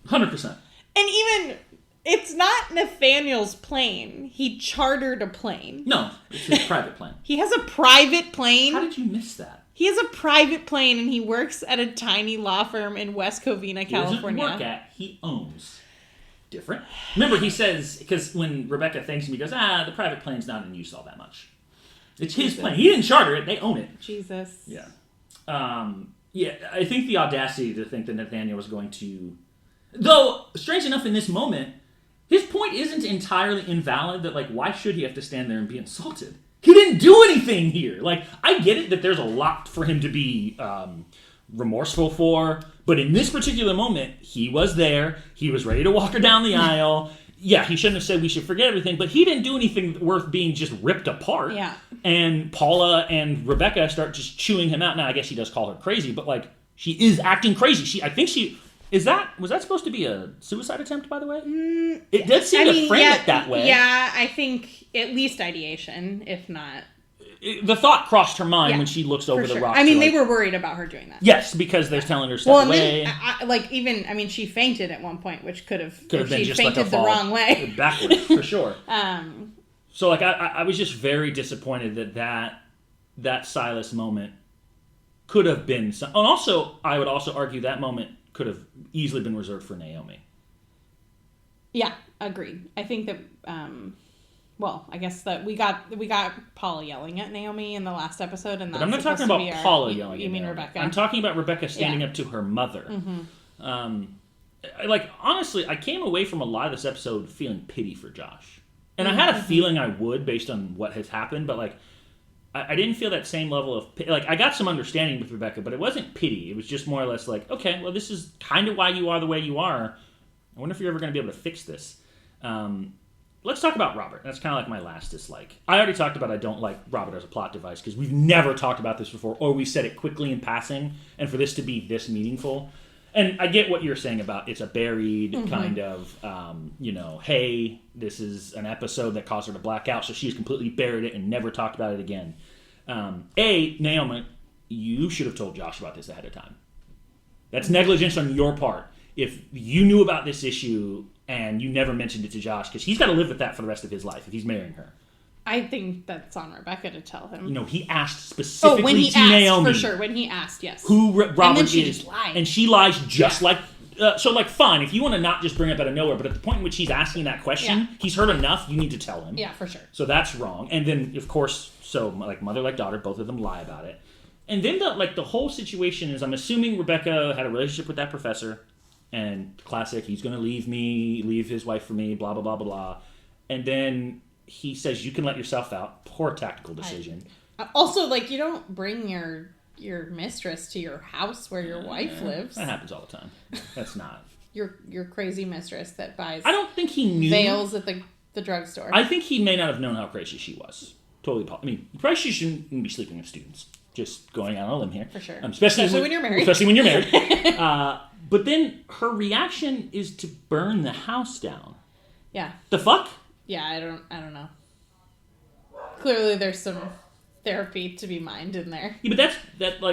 100%.
And even... It's not Nathaniel's plane. He chartered a plane.
No, it's his private plane.
He has a private plane.
How did you miss that?
He has a private plane, and he works at a tiny law firm in West Covina, California.
He doesn't work at, he owns. Different. Remember, he says, because when Rebecca thanks him, he goes, the private plane's not in use all that much. It's his plane. He didn't charter it. They own it.
Jesus.
Yeah. I think the audacity to think that Nathaniel was going to... Though, strange enough, in this moment... His point isn't entirely invalid that, like, why should he have to stand there and be insulted? He didn't do anything here. Like, I get it that there's a lot for him to be remorseful for, but in this particular moment, he was there. He was ready to walk her down the aisle. Yeah, he shouldn't have said we should forget everything, but he didn't do anything worth being just ripped apart.
Yeah.
And Paula and Rebecca start just chewing him out. Now, I guess he does call her crazy, but, like, she is acting crazy. Was that supposed to be a suicide attempt, by the way? It did seem to frame it that way.
Yeah, I think at least ideation, if not...
The thought crossed her mind when she looks over the rock.
I mean, they were worried about her doing that.
Yes, because they're telling her step away.
Then, she fainted at one point, which could have
been just
fainted
like a fall
the wrong way.
Backwards, for sure. So, like, I was just very disappointed that Silas moment could have been... And also, I would also argue that moment could have easily been reserved for Naomi.
Yeah, agreed. I think that, I guess that we got Paula yelling at Naomi in the last episode, and that's
but I'm not talking about Paula yelling at Naomi.
You mean Rebecca?
I'm talking about Rebecca standing up to her mother. Honestly, I came away from a lot of this episode feeling pity for Josh. And I had a feeling I would based on what has happened, but, like, I didn't feel that same level of... Like, I got some understanding with Rebecca, but it wasn't pity. It was just more or less like, okay, well, this is kind of why you are the way you are. I wonder if you're ever going to be able to fix this. Let's talk about Robert. That's kind of like my last dislike. I already talked about I don't like Robert as a plot device, because we've never talked about this before, or we said it quickly in passing, and for this to be this meaningful... And I get what you're saying about it's a buried kind of, hey, this is an episode that caused her to black out, so she's completely buried it and never talked about it again. Naomi, you should have told Josh about this ahead of time. That's negligence on your part. If you knew about this issue and you never mentioned it to Josh, because he's got to live with that for the rest of his life if he's marrying her.
I think that's on Rebecca to tell him.
He asked specifically
when he
to
asked,
Naomi.
For sure, when he asked, yes.
Who Robert
and then she
is.
Just lied.
And she lies just like... so, fine, if you want to not just bring it up out of nowhere, but at the point in which he's asking that question, he's heard enough, you need to tell him.
Yeah, for sure.
So that's wrong. And then, of course, mother like daughter, both of them lie about it. And then the whole situation is, I'm assuming Rebecca had a relationship with that professor, and classic, he's going to leave his wife for me, blah, blah, blah, blah, blah. And then he says, you can let yourself out. Poor tactical decision.
Also, you don't bring your mistress to your house where your wife lives.
That happens all the time. That's not...
Your crazy mistress that buys...
I don't think he knew...
Veils at the drugstore.
I think he may not have known how crazy she was. Totally. I mean, probably she shouldn't be sleeping with students. Just going out on a limb here.
For sure.
Especially
when you're married.
Especially when you're married. But then her reaction is to burn the house down.
Yeah.
The fuck?
Yeah, I don't know. Clearly there's some therapy to be mined in there.
Yeah, but that's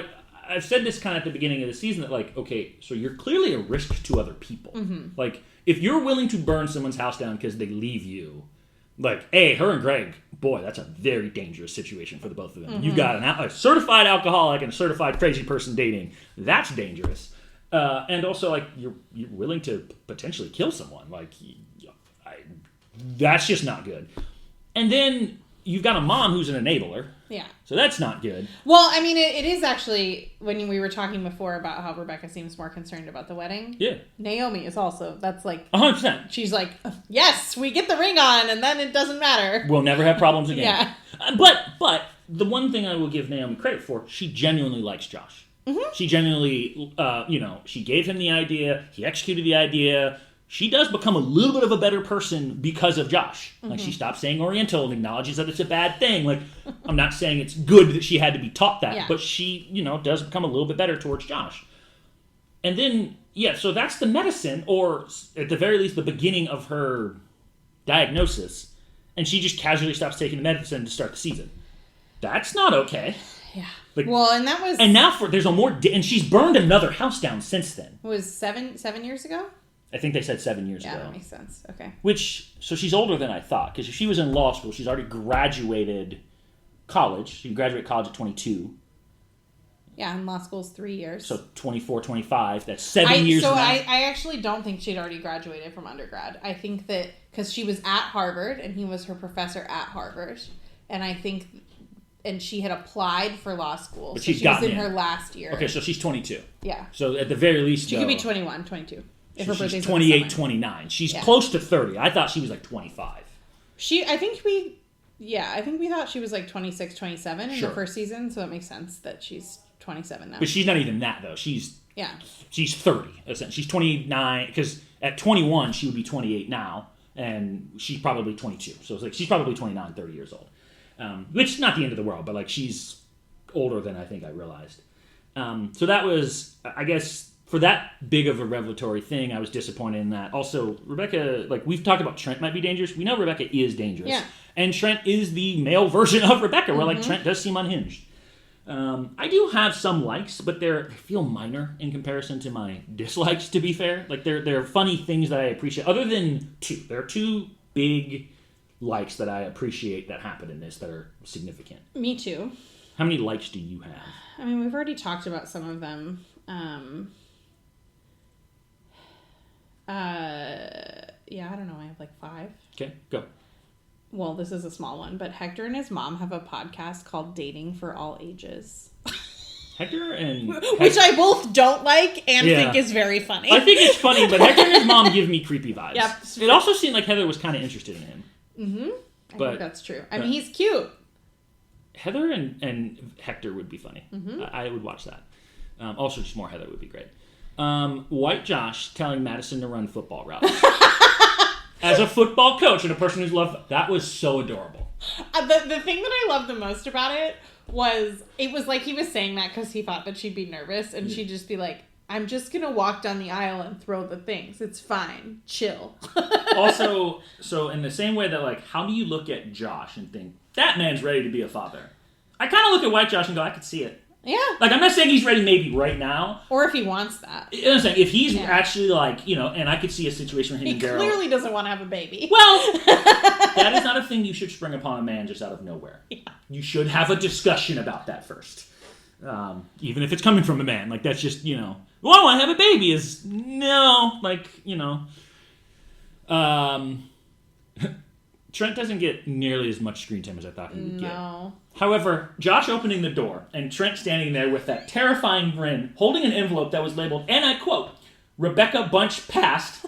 I've said this kind of at the beginning of the season that okay, so you're clearly a risk to other people.
Mm-hmm.
If you're willing to burn someone's house down because they leave you, hey, her and Greg, boy, that's a very dangerous situation for the both of them. Mm-hmm. You got a certified alcoholic and a certified crazy person dating. That's dangerous. And also, you're willing to potentially kill someone. That's just not good. And then you've got a mom who's an enabler.
Yeah.
So that's not good.
Well, I mean, it is actually, when we were talking before about how Rebecca seems more concerned about the wedding.
Yeah.
Naomi is also, that's
100%.
She's yes, we get the ring on and then it doesn't matter.
We'll never have problems again.
Yeah.
But the one thing I will give Naomi credit for, she genuinely likes Josh. Mm-hmm. She genuinely, she gave him the idea. He executed the idea. She does become a little bit of a better person because of Josh. Mm-hmm. She stops saying Oriental and acknowledges that it's a bad thing. I'm not saying it's good that she had to be taught that, but she, does become a little bit better towards Josh. And then, so that's the medicine, or at the very least, the beginning of her diagnosis. And she just casually stops taking the medicine to start the season. That's not okay.
Yeah. And that was...
And now there's a more... and she's burned another house down since then.
It was 7 years ago?
I think they said 7 years ago.
Yeah, that makes sense. Okay.
So she's older than I thought, because if she was in law school, she's already graduated college. She graduated college at 22.
Yeah, and law school's 3 years.
So 24, 25, that's 7 years
So
now.
I actually don't think she'd already graduated from undergrad. I think that, because she was at Harvard, and he was her professor at Harvard, and I think... And she had applied for law school.
But
she
was
in her last year.
Okay, so she's 22.
Yeah.
So at the very least,
she could be 21, 22. If her birthday's
28, 29. She's close to 30. I thought she was 25.
I think we thought she was 26, 27 in the first season, so it makes sense that she's 27 now.
But she's not even that, though. She's 30, essentially. She's 29, because at 21, she would be 28 now, and she's probably 22. So it's she's probably 29, 30 years old. Which is not the end of the world, but she's older than I think I realized. So that was, I guess, for that big of a revelatory thing, I was disappointed in that. Also, Rebecca, we've talked about Trent might be dangerous. We know Rebecca is dangerous.
Yeah.
And Trent is the male version of Rebecca, where Trent does seem unhinged. I do have some likes, but they feel minor in comparison to my dislikes, to be fair. They're funny things that I appreciate. Other than two. There are two big likes that I appreciate that happen in this that are significant.
Me too.
How many likes do you have?
I mean, we've already talked about some of them. I don't know. I have 5.
Okay, go.
Well, this is a small one, but Hector and his mom have a podcast called Dating for All Ages.
Hector and...
Which I both don't like and think is very funny.
I think it's funny, but Hector and his mom give me creepy vibes.
Yep.
It also seemed like Heather was kind of interested in him.
Mm-hmm. I think that's true. I mean, he's cute.
Heather and Hector would be funny.
Mm-hmm.
I would watch that. Also, just more Heather would be great. White Josh telling Madison to run football routes. As a football coach and a person who's loved... That was so adorable.
The thing that I loved the most about it was he was saying that because he thought that she'd be nervous and she'd just be like, I'm just going to walk down the aisle and throw the things. It's fine. Chill.
Also, so in the same way that, how do you look at Josh and think, that man's ready to be a father? I kind of look at White Josh and go, I could see it.
Yeah.
Like, I'm not saying he's ready maybe right now.
Or if he wants that.
You know what I'm saying? If he's actually like, and I could see a situation where him and Daryl...
He clearly doesn't want to have a baby.
Well, that is not a thing you should spring upon a man just out of nowhere.
Yeah. You
should have a discussion about that first. Even if it's coming from a man. Like, that's just, well, I want to have a baby is, no, like, Trent doesn't get nearly as much screen time as I thought he would get. However, Josh opening the door and Trent standing there with that terrifying grin, holding an envelope that was labeled, and I quote, Rebecca Bunch passed,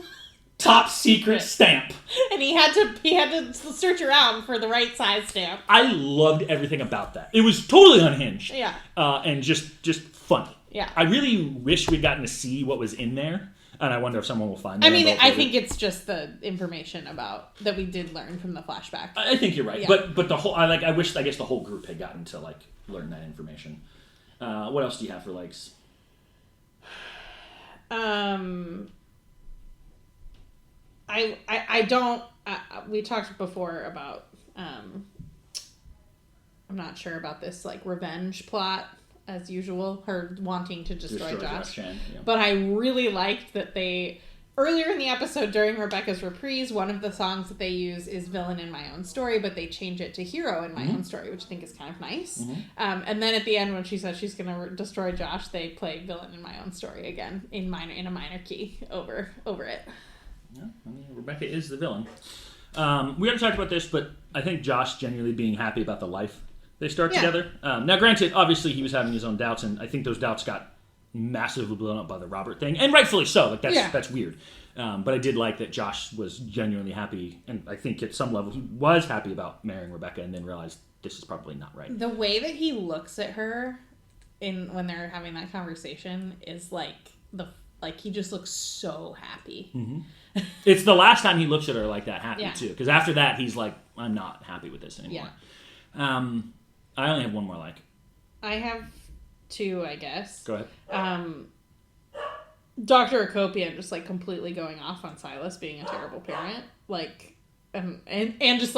top secret stamp.
And he had to search around for the right size stamp.
I loved everything about that. It was totally unhinged.
Yeah.
And just funny.
Yeah.
I really wish we'd gotten to see what was in there. And I wonder if someone will find that.
I mean, I think it's just the information about that we did learn from the flashback.
I think you're right. Yeah. But the whole, I guess the whole group had gotten to learn that information. What else do you have for likes?
I don't. We talked before about. I'm not sure about this revenge plot. As usual, her wanting to destroy Josh.
Yeah.
But I really liked that they, earlier in the episode during Rebecca's reprise, one of the songs that they use is Villain in My Own Story, but they change it to Hero in My Own Story, which I think is kind of nice. And then at the end when she says she's going to destroy Josh, they play Villain in My Own Story again in a minor key over it.
Yeah, I mean, Rebecca is the villain. We already talked about this, but I think Josh genuinely being happy about the life they start together. Now, granted, obviously he was having his own doubts, and I think those doubts got massively blown up by the Robert thing, and rightfully so. That's weird. But I did like that Josh was genuinely happy, and I think at some level he was happy about marrying Rebecca, and then realized this is probably not right.
The way that he looks at her when they're having that conversation is he just looks so happy.
Mm-hmm. It's the last time he looks at her like that happy too, because after that he's like, I'm not happy with this anymore. Yeah. I only have one more like.
I have two, I guess.
Go ahead.
Dr. Akopian just completely going off on Silas being a terrible parent. And just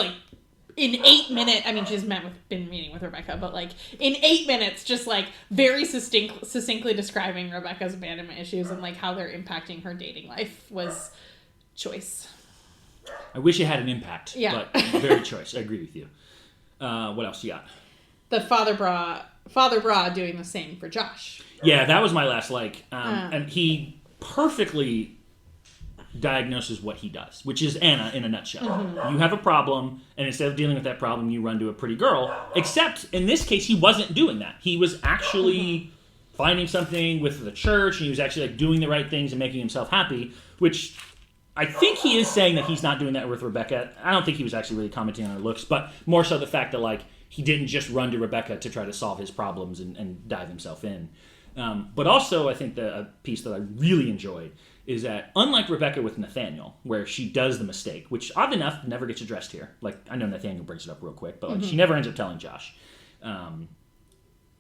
in 8 minutes, I mean, she's been meeting with Rebecca, but in 8 minutes, just very succinctly describing Rebecca's abandonment issues and how they're impacting her dating life was choice.
I wish it had an impact.
Yeah.
But very choice. I agree with you. What else you got?
The Father Bra doing the same for Josh.
Yeah, that was my last like. And he perfectly diagnoses what he does, which is Anna in a nutshell. Mm-hmm. You have a problem, and instead of dealing with that problem, you run to a pretty girl. Except, in this case, he wasn't doing that. He was actually finding something with the church, and he was actually doing the right things and making himself happy, which I think he is saying that he's not doing that with Rebecca. I don't think he was actually really commenting on her looks, but more so the fact that he didn't just run to Rebecca to try to solve his problems and dive himself in. But also, I think a piece that I really enjoyed is that, unlike Rebecca with Nathaniel, where she does the mistake, which, odd enough, never gets addressed here. I know Nathaniel brings it up real quick, but she never ends up telling Josh.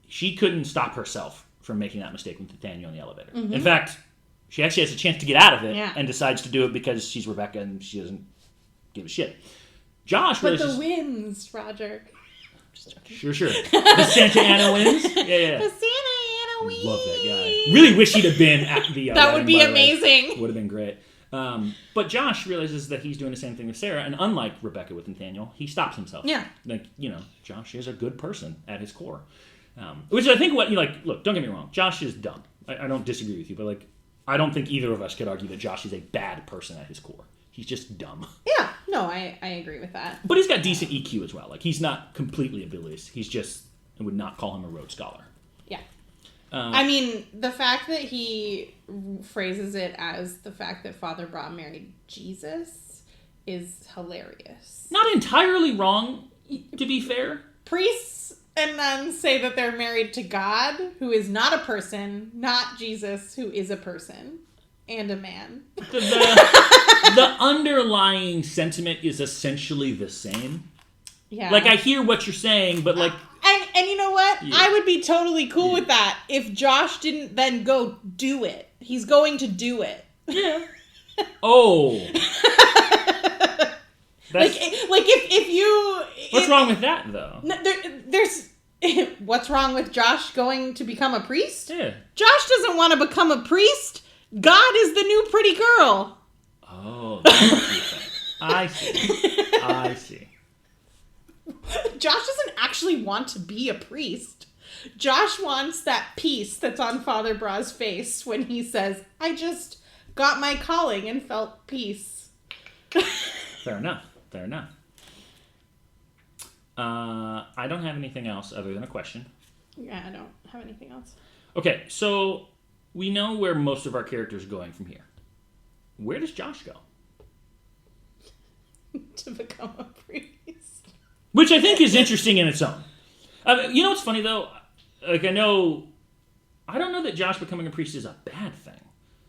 She couldn't stop herself from making that mistake with Nathaniel in the elevator. Mm-hmm. In fact, she actually has a chance to get out of it and decides to do it because she's Rebecca and she doesn't give a shit. Josh
but the wins, Roger.
Sure. The Santa Ana wins? Yeah.
The Santa Ana wins.
Love that guy. Really wish he'd have been at the
that would be amazing.
Would have been great. But Josh realizes that he's doing the same thing with Sarah, and unlike Rebecca with Nathaniel, he stops himself.
Yeah.
Josh is a good person at his core. Which I think look, don't get me wrong, Josh is dumb. I don't disagree with you, but I don't think either of us could argue that Josh is a bad person at his core. He's just dumb.
Yeah, no, I agree with that.
But he's got decent EQ as well. He's not completely oblivious. He's just, I would not call him a Rhodes Scholar.
Yeah. I mean, the fact that he phrases it as the fact that Father Bra married Jesus is hilarious.
Not entirely wrong, to be fair.
Priests and nuns say that they're married to God, who is not a person, not Jesus, who is a person. And a man.
The underlying sentiment is essentially the same.
Yeah.
I hear what you're saying, but
And you know what? Yeah. I would be totally cool with that if Josh didn't then go do it. He's going to do it.
Yeah. Oh.
If you...
What's wrong with that, though?
No, there's... What's wrong with Josh going to become a priest?
Yeah.
Josh doesn't want to become a priest. God is the new pretty girl.
Oh, that's what you're saying. I see.
Josh doesn't actually want to be a priest. Josh wants that peace that's on Father Bra's face when he says, I just got my calling and felt peace.
Fair enough. I don't have anything else other than a question.
Yeah, I don't have anything else.
Okay, so we know where most of our characters are going from here. Where does Josh go?
To become a priest.
Which I think is interesting in its own. You know what's funny, though? Like, I don't know that Josh becoming a priest is a bad thing.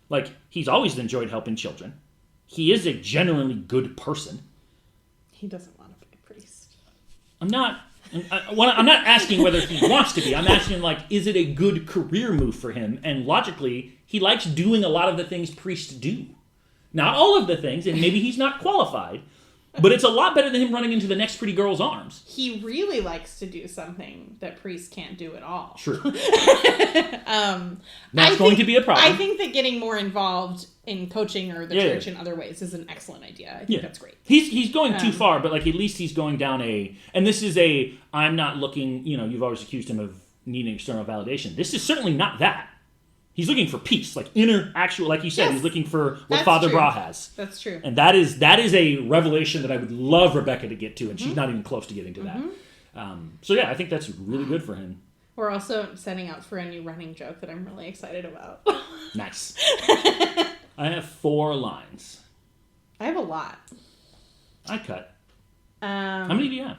Like, he's always enjoyed helping children. He is a genuinely good person.
He doesn't want to be a priest.
I'm not asking whether he wants to be. I'm asking, like, is it a good career move for him? And logically, he likes doing a lot of the things priests do. Not all of the things, and maybe he's not qualified, but it's a lot better than him running into the next pretty girl's arms.
He really likes to do something that priests can't do at all.
True. That's going to be a problem.
I think that getting more involved in coaching or the church in other ways is an excellent idea. I think that's great.
He's going too far, but like at least he's going down and this is I'm not looking, you've always accused him of needing external validation. This is certainly not that. He's looking for peace, like inner actual, like you said, he's looking for what Father Bra has.
That's true.
And that is a revelation that I would love Rebecca to get to, and she's not even close to getting to that. So yeah, I think that's really good for him.
We're also setting out for a new running joke that I'm really excited about.
Nice. I have 4 lines.
I have a lot.
I cut. How many do you have?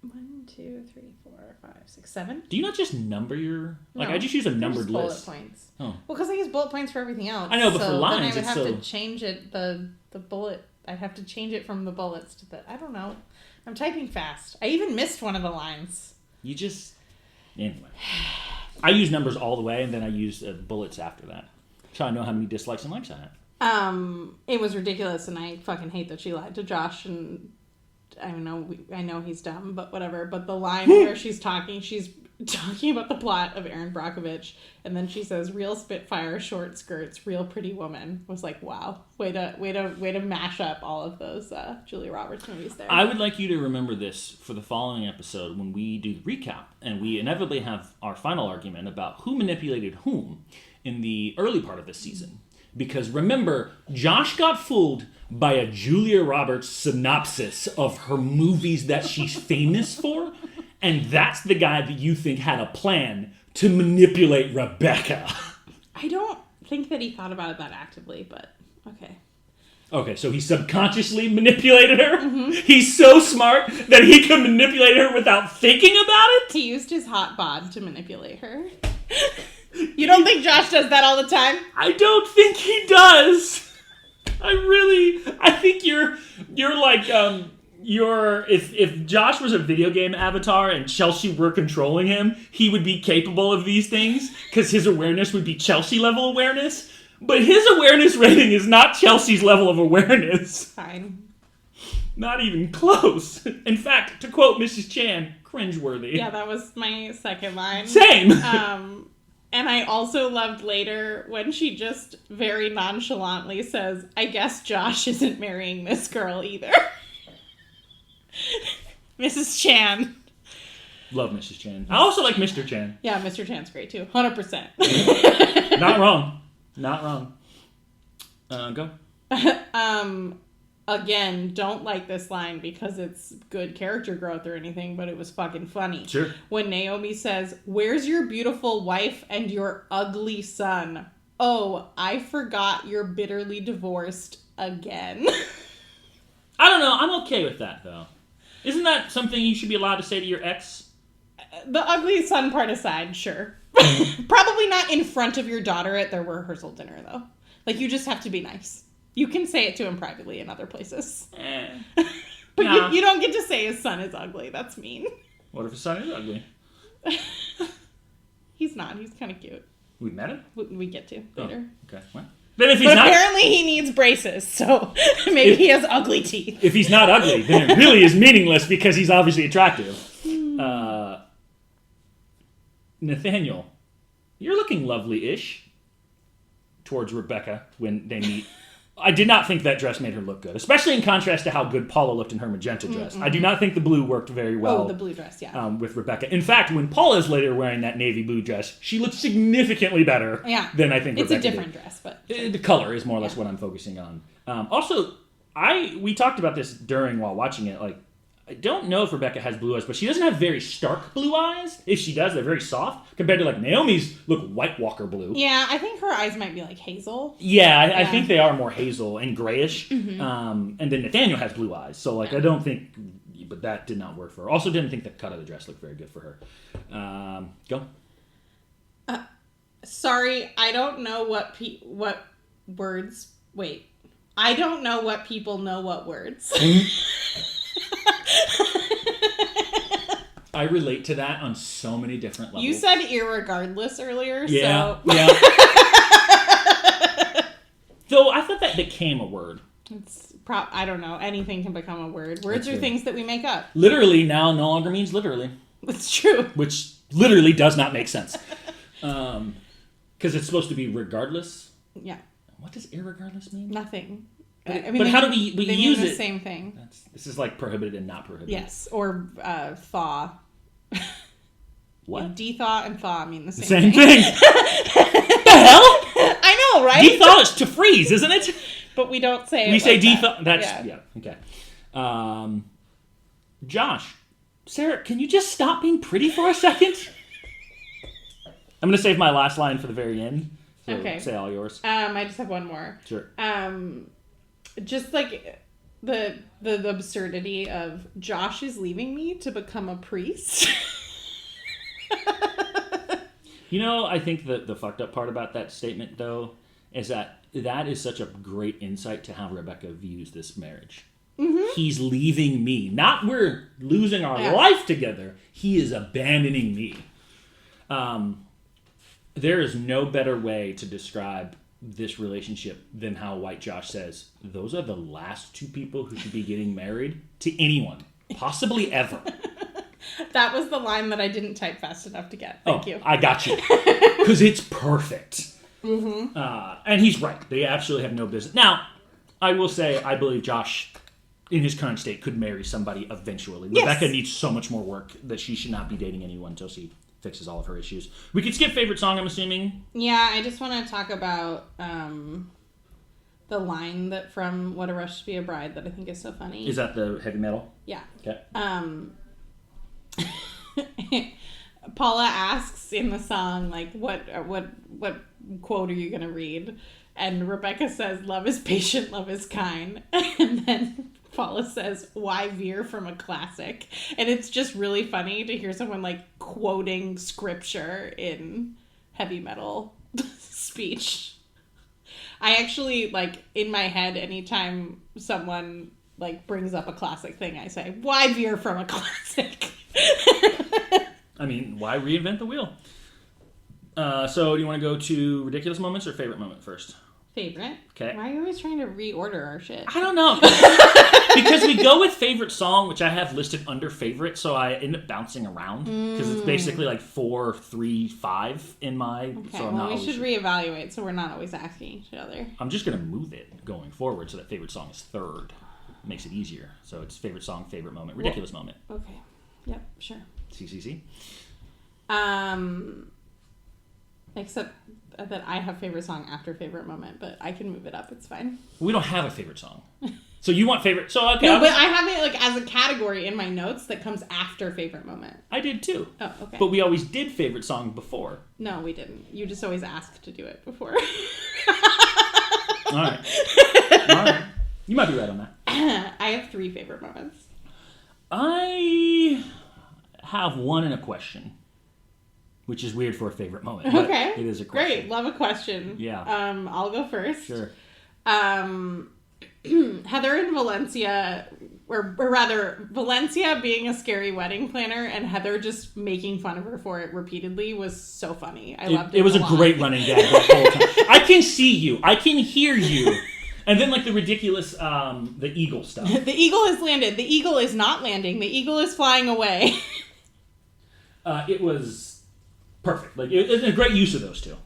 1, 2, 3, 4, 5, 6, 7.
Do you not just number your... Like,
No,
I just use a numbered
bullet
list.
points.
Oh.
Well, because I use bullet points for everything else.
I know, but for lines,
then I would have to change it, the bullet... I'd have to change it from the bullets to the... I don't know. I'm typing fast. I even missed one of the lines.
You just... Anyway. I use numbers all the way, and then I use bullets after that. Try to know how many dislikes and likes I have.
It was ridiculous, and I fucking hate that she lied to Josh, and I know he's dumb, but whatever. But the line where she's talking about the plot of Erin Brockovich, and then she says, "Real Spitfire, short skirts, real pretty woman," was like, wow, way to mash up all of those Julia Roberts movies there.
I would like you to remember this for the following episode when we do the recap, and we inevitably have our final argument about who manipulated whom in the early part of this season. Because remember, Josh got fooled by a Julia Roberts synopsis of her movies that she's famous for, and that's the guy that you think had a plan to manipulate Rebecca.
I don't think that he thought about it that actively, but okay.
Okay, so he subconsciously manipulated her? Mm-hmm. He's so smart that he can manipulate her without thinking about it?
He used his hot bod to manipulate her. You don't think Josh does that all the time?
I don't think he does. I think you're like, if Josh was a video game avatar and Chelsea were controlling him, he would be capable of these things because his awareness would be Chelsea level awareness. But his awareness rating is not Chelsea's level of awareness.
Fine.
Not even close. In fact, to quote Mrs. Chan, cringeworthy.
Yeah, that was my second line.
Same.
And I also loved later when she just very nonchalantly says, "I guess Josh isn't marrying this girl either." Mrs. Chan.
Love Mrs. Chan. I also like Mr. Chan.
Yeah, Mr. Chan's great too. 100%.
Not wrong. Not wrong. Go.
Again, don't like this line because it's good character growth or anything, but it was fucking funny.
Sure.
When Naomi says, "Where's your beautiful wife and your ugly son? Oh, I forgot you're bitterly divorced again."
I don't know. I'm okay with that, though. Isn't that something you should be allowed to say to your ex?
The ugly son part aside, sure. Probably not in front of your daughter at their rehearsal dinner, though. Like, you just have to be nice. You can say it to him privately in other places. But nah. you don't get to say his son is ugly. That's mean.
What if his son is ugly?
He's not. He's kind of cute.
We met him?
We get to later.
Oh, okay. Well, then if he's not...
apparently he needs braces, so maybe he has ugly teeth.
If he's not ugly, then it really is meaningless because he's obviously attractive. Nathaniel, you're looking lovely-ish towards Rebecca when they meet. I did not think that dress made her look good, especially in contrast to how good Paula looked in her magenta dress. I do not think the blue worked very well.
Oh, the blue dress, yeah.
With Rebecca. In fact, when Paula is later wearing that navy blue dress, she looks significantly better than I think Rebecca did.
It's a different dress, but...
Sure. The color is more or less what I'm focusing on. Also, we talked about this while watching it, like, I don't know if Rebecca has blue eyes, but she doesn't have very stark blue eyes. If she does, they're very soft, compared to, like, Naomi's look White Walker blue.
Yeah, I think her eyes might be, like, hazel.
Yeah, I think they are more hazel and grayish. And then Nathaniel has blue eyes, so, like, I don't think... But that did not work for her. Also didn't think the cut of the dress looked very good for her. Go.
Sorry, I don't know what words... Wait. I don't know what people know what words.
I relate to that on so many different levels.
You said irregardless earlier,
yeah,
so...
Yeah. Though I thought that became a word.
I don't know. Anything can become a word. Words are things that we make up.
Literally now no longer means literally.
It's true.
Which literally does not make sense. Because it's supposed to be regardless.
Yeah.
What does irregardless mean?
Nothing.
But how do we use it?
The same thing.
This is like prohibited and not prohibited.
Yes, or thaw.
What?
De-thaw and thaw mean the same thing.
What the hell?
I know, right?
De-thaw is to freeze, isn't it?
But we don't say it
We say
like
de-thaw.
that.
Yeah, okay. Josh, Sarah, can you just stop being pretty for a second? I'm going to save my last line for the very end. So
Okay.
Say all yours.
I just have one more.
Sure.
Just like the absurdity of Josh is leaving me to become a priest.
You know, I think the fucked up part about that statement, though, is that is such a great insight to how Rebecca views this marriage. Mm-hmm. He's leaving me. Not we're losing our life together. He is abandoning me. There is no better way to describe this relationship than how White Josh says, those are the last two people who should be getting married to anyone. Possibly ever.
That was the line that I didn't type fast enough to get. Thank you.
I got you. Because it's perfect. Mm-hmm. And he's right. They absolutely have no business. Now, I will say, I believe Josh, in his current state, could marry somebody eventually. Yes. Rebecca needs so much more work that she should not be dating anyone until she fixes all of her issues. We could skip favorite song, I'm assuming. Yeah,
I just want to talk about the line that from What a Rush to Be a Bride that I think is so funny.
Is that the heavy metal?
Yeah.
Okay.
Paula asks in the song, like, what quote are you going to read? And Rebecca says, love is patient, love is kind. And then Paula says, why veer from a classic? And it's just really funny to hear someone, like, quoting scripture in heavy metal speech. I actually, like, in my head, anytime someone, like, brings up a classic thing, I say, why veer from a classic?
I mean, why reinvent the wheel? So do you want to go to ridiculous moments or favorite moment first?
Favorite.
Okay.
Why are you always trying to reorder our shit?
I don't know. Because we go with favorite song, which I have listed under favorite, so I end up bouncing around. Because it's basically like 4, 3, 5 in my...
Okay,
so
well, we should reevaluate so we're not always asking each other.
I'm just going to move it going forward so that favorite song is third. Makes it easier. So it's favorite song, favorite moment, ridiculous moment.
Okay. Yep, sure.
CCC.
Except that I have favorite song after favorite moment, but I can move it up. It's fine.
We don't have a favorite song. So you want favorite... So, okay.
No, but I have it like as a category in my notes that comes after favorite moment.
I did too.
Oh, okay.
But we always did favorite song before.
No, we didn't. You just always asked to do it before.
All right. You might be right on that.
I have 3 favorite moments.
I have one and a question, which is weird for a favorite moment. But
okay.
It is a question.
Great. Love a question.
Yeah.
I'll go first.
Sure.
Heather and Valencia, or rather, Valencia being a scary wedding planner and Heather just making fun of her for it repeatedly was so funny. I loved it.
It was a great running gag the whole time. I can see you. I can hear you. And then, like, the ridiculous, the eagle stuff.
The eagle has landed. The eagle is not landing. The eagle is flying away.
It was perfect. Like, it's a great use of those two.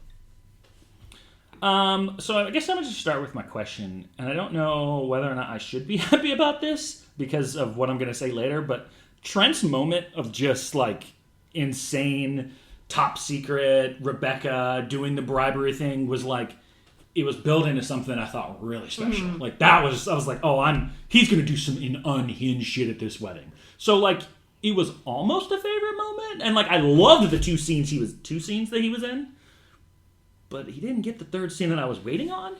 So I guess I'm going to start with my question, and I don't know whether or not I should be happy about this because of what I'm going to say later, but Trent's moment of just, like, insane, top secret, Rebecca doing the bribery thing was, like, it was built into something I thought really special. Like, I was like, he's going to do some unhinged shit at this wedding. So, like, it was almost a favorite moment, and, like, I loved the two scenes that he was in. But he didn't get the third scene that I was waiting on.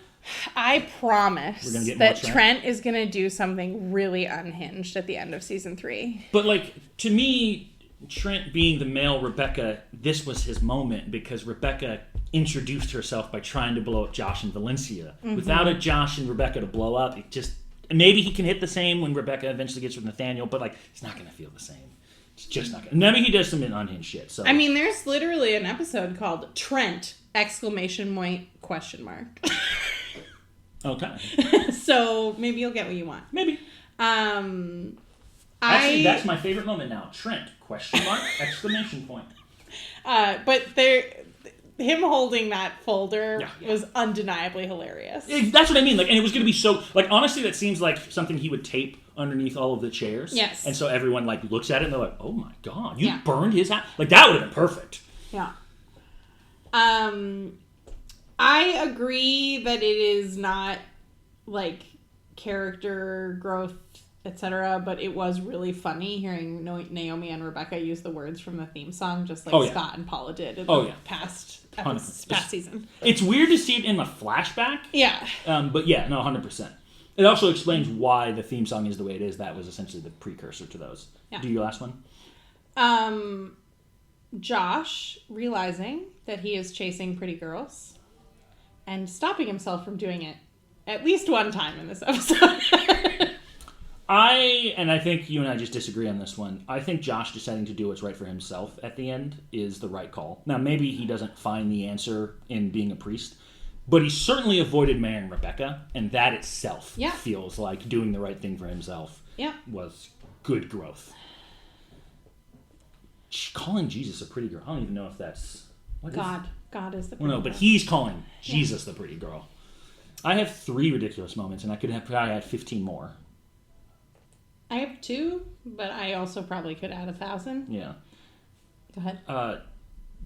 I promise
that
Trent. Trent is going to do something really unhinged at the end of season 3.
But, like, to me, Trent being the male Rebecca, this was his moment because Rebecca introduced herself by trying to blow up Josh and Valencia. Without a Josh and Rebecca to blow up, it just... Maybe he can hit the same when Rebecca eventually gets with Nathaniel, but, like, it's not going to feel the same. It's just not going to... Maybe he does some unhinged shit, so...
I mean, there's literally an episode called Trent... !
Okay.
So maybe you'll get what you want.
Maybe. Actually, that's my favorite moment now. Trent! ! But
him holding that folder was undeniably hilarious.
That's what I mean. Like, and it was going to be so... Like, honestly, that seems like something he would tape underneath all of the chairs.
Yes.
And so everyone, like, looks at it and they're like, oh my God, you burned his house? Like, that would have been perfect.
Yeah. I agree that it is not, like, character growth, etc., but it was really funny hearing Naomi and Rebecca use the words from the theme song, just like Scott and Paula did in the past season.
It's weird to see it in the flashback.
Yeah.
But yeah, no, 100%. It also explains why the theme song is the way it is. That was essentially the precursor to those. Yeah. Do your last one?
Josh realizing that he is chasing pretty girls and stopping himself from doing it at least one time in this episode.
I think you and I just disagree on this one. I think Josh deciding to do what's right for himself at the end is the right call. Now, maybe he doesn't find the answer in being a priest, but he certainly avoided marrying Rebecca, and that itself feels like doing the right thing for himself was good growth. Calling Jesus a pretty girl. I don't even know if that's...
God is the pretty girl.
No, but he's calling Jesus the pretty girl. I have 3 ridiculous moments, and I could have probably had 15 more.
I have 2, but I also probably could add 1,000.
Yeah.
Go ahead.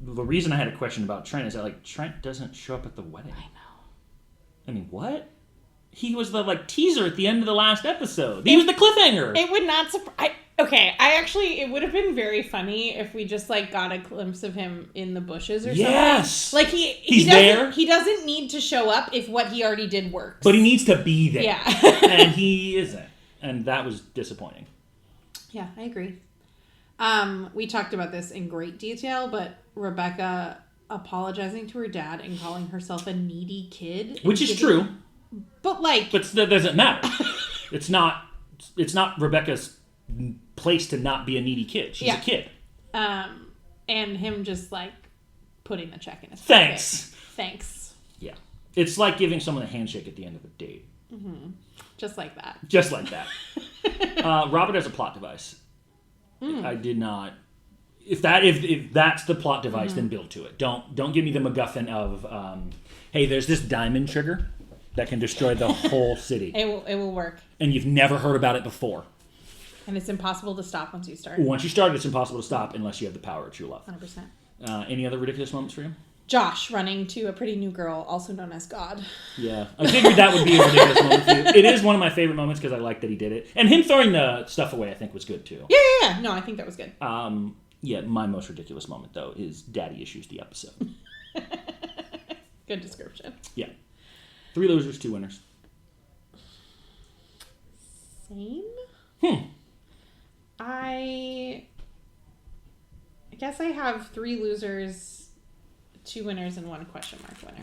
The reason I had a question about Trent is that, like, Trent doesn't show up at the wedding.
I know.
I mean, what? He was the, like, teaser at the end of the last episode. He was the cliffhanger.
It would not surprise... it would have been very funny if we just, like, got a glimpse of him in the bushes or something.
Yes!
Like, he's there. He doesn't need to show up if what he already did works.
But he needs to be there.
Yeah.
And he isn't. And that was disappointing.
Yeah, I agree. We talked about this in great detail, but Rebecca apologizing to her dad and calling herself a needy kid.
Which is true.
But, like...
But that doesn't matter. It's not Rebecca's place to not be a needy kid. She's a kid.
And him just, like, putting the check in his
pocket.
Thanks.
Yeah. It's like giving someone a handshake at the end of a date.
Mm-hmm. Just like that.
Just like that. Robert has a plot device. I did not... If that's the plot device, then build to it. Don't give me the MacGuffin of, hey, there's this diamond trigger that can destroy the whole city.
It will work.
And you've never heard about it before.
And it's impossible to stop once you start.
Once you start, it's impossible to stop unless you have the power of true love.
100%.
Any other ridiculous moments for you?
Josh running to a pretty new girl, also known as God.
Yeah. I figured that would be a ridiculous moment for you. It is one of my favorite moments because I like that he did it. And him throwing the stuff away, I think, was good, too.
Yeah. No, I think that was good.
Yeah, my most ridiculous moment, though, is Daddy Issues the episode.
Good description.
Yeah. 3 losers, 2 winners.
Same? I guess I have 3 losers, 2 winners, and 1 question mark winner.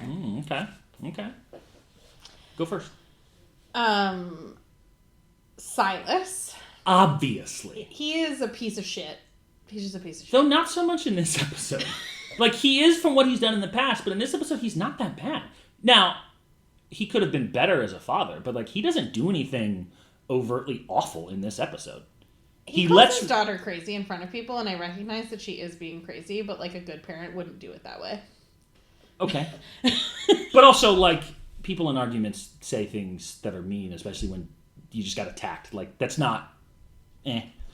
Okay. Go first.
Silas.
Obviously.
He is a piece of shit. He's just a piece of shit.
Though not so much in this episode. Like, he is from what he's done in the past, but in this episode, he's not that bad. Now, he could have been better as a father, but, like, he doesn't do anything overtly awful in this episode.
He calls his daughter crazy in front of people, and I recognize that she is being crazy, but like a good parent wouldn't do it that way.
Okay. But also, like, people in arguments say things that are mean, especially when you just got attacked. Like, that's not...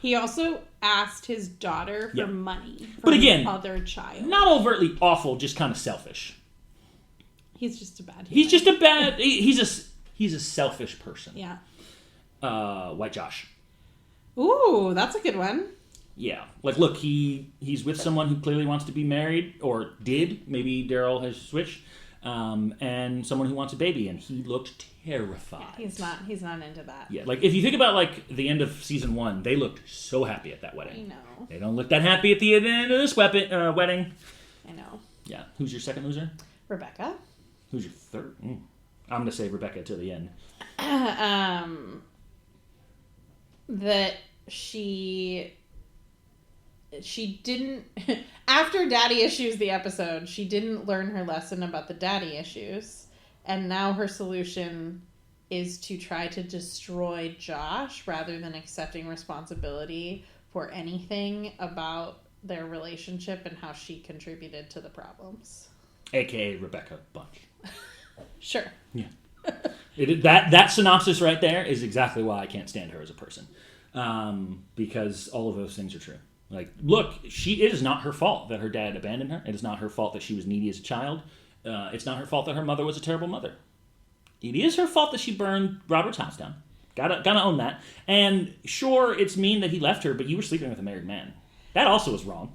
He also asked his daughter for money from
but again,
his other child.
Not overtly awful, just kind of selfish.
He's just a bad human.
He's just a bad... He's a selfish person.
Yeah.
White Josh.
Ooh, that's a good one.
Yeah. Like, look, he's with someone who clearly wants to be married, or did. Maybe Daryl has switched. And someone who wants a baby, and he looked terrified.
Yeah, he's not into that.
Yeah, like, if you think about, like, the end of season 1, they looked so happy at that wedding.
I know.
They don't look that happy at the end of this wedding.
I know.
Yeah. Who's your second loser?
Rebecca.
Who's your third? I'm going to say Rebecca till the end.
That she didn't... After Daddy Issues the episode, she didn't learn her lesson about the daddy issues. And now her solution is to try to destroy Josh rather than accepting responsibility for anything about their relationship and how she contributed to the problems.
AKA Rebecca Bunch.
Sure.
Yeah. That synopsis right there is exactly why I can't stand her as a person. Because all of those things are true. Like, look, it is not her fault that her dad abandoned her. It is not her fault that she was needy as a child. It's not her fault that her mother was a terrible mother. It is her fault that she burned Robert's house down. Gotta own that. And sure, it's mean that he left her, but you were sleeping with a married man. That also is wrong.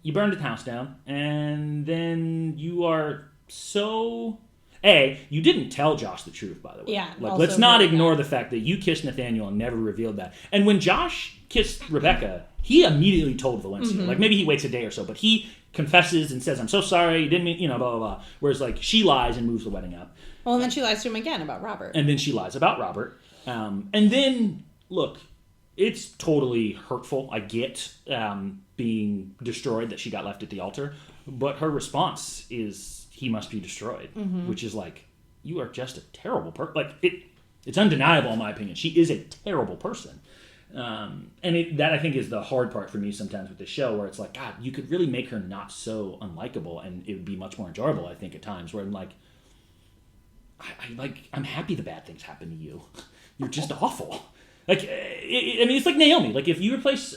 You burned his house down, and then you are so... you didn't tell Josh the truth, by the way.
Yeah.
Like, let's not ignore the fact that you kissed Nathaniel and never revealed that. And when Josh kissed Rebecca, he immediately told Valencia. Mm-hmm. Like, maybe he waits a day or so, but he confesses and says, I'm so sorry, you didn't mean, blah, blah, blah. Whereas, like, she lies and moves the wedding up.
Well, and then she lies to him again about Robert.
And then she lies about Robert. And then, look, it's totally hurtful. I get being destroyed, that she got left at the altar. But her response is, he must be destroyed. Mm-hmm. Which is like, you are just a terrible person. Like, it's undeniable, in my opinion. She is a terrible person. And that, I think, is the hard part for me sometimes with the show, where it's like, God, you could really make her not so unlikable, and it would be much more enjoyable, I think, at times, where I'm like, I'm happy the bad things happen to you. You're just awful. Like, it's like Naomi. Like, if you replace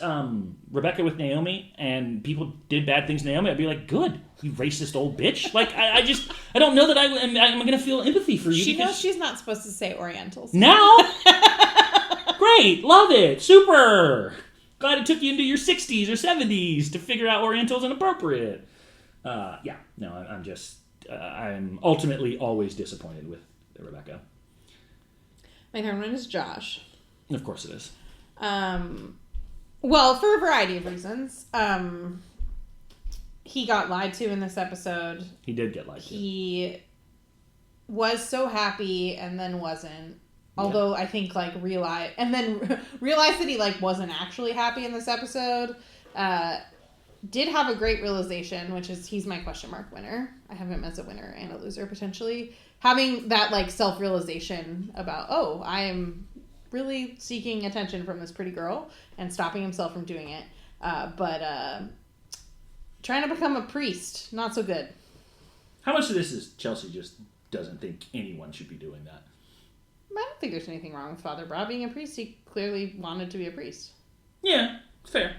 Rebecca with Naomi and people did bad things to Naomi, I'd be like, good, you racist old bitch. Like, I don't know that I'm going to feel empathy for you.
She knows she's not supposed to say Orientals.
Now? Great, love it, super. Glad it took you into your 60s or 70s to figure out Oriental's inappropriate. I'm ultimately always disappointed with Rebecca.
My third one is Josh.
Of course it is.
Well, for a variety of reasons. He got lied to in this episode.
He did get lied to.
He was so happy and then wasn't. Although I think realized that he wasn't actually happy in this episode. Did have a great realization, which is he's my question mark winner. I have him as a winner and a loser potentially. Having that self-realization about, I am really seeking attention from this pretty girl, and stopping himself from doing it. But trying to become a priest, not so good.
How much of this is Chelsea just doesn't think anyone should be doing that?
I don't think there's anything wrong with Father Bra being a priest. He clearly wanted to be a priest.
Yeah, fair.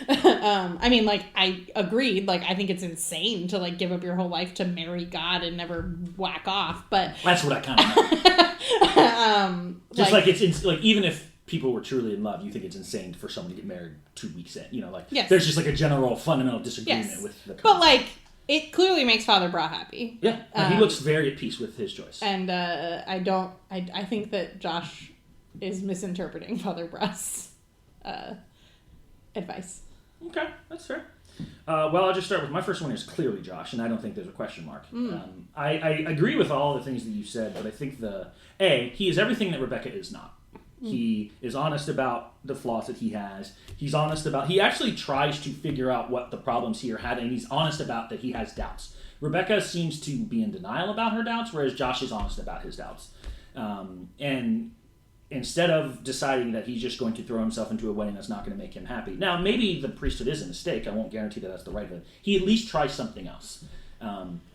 I agreed. I think it's insane to give up your whole life to marry God and never whack off. But
that's what I kind of meant. It's even if people were truly in love, you think it's insane for someone to get married 2 weeks in.
Yes.
There's just a general fundamental disagreement with the concept.
But it clearly makes Father Bra happy.
Yeah, he looks very at peace with his choice. And
I think that Josh is misinterpreting Father Bra's advice.
Okay, that's fair. I'll just start with my first one is clearly Josh, and I don't think there's a question mark. I agree with all the things that you said, but I think he is everything that Rebecca is not. He is honest about the flaws that he has. He actually tries to figure out what the problems here had, and he's honest about that he has doubts. Rebecca seems to be in denial about her doubts, whereas Josh is honest about his doubts. And instead of deciding that he's just going to throw himself into a wedding that's not going to make him happy. Now, maybe the priesthood is a mistake. I won't guarantee that that's the right fit. He at least tries something else.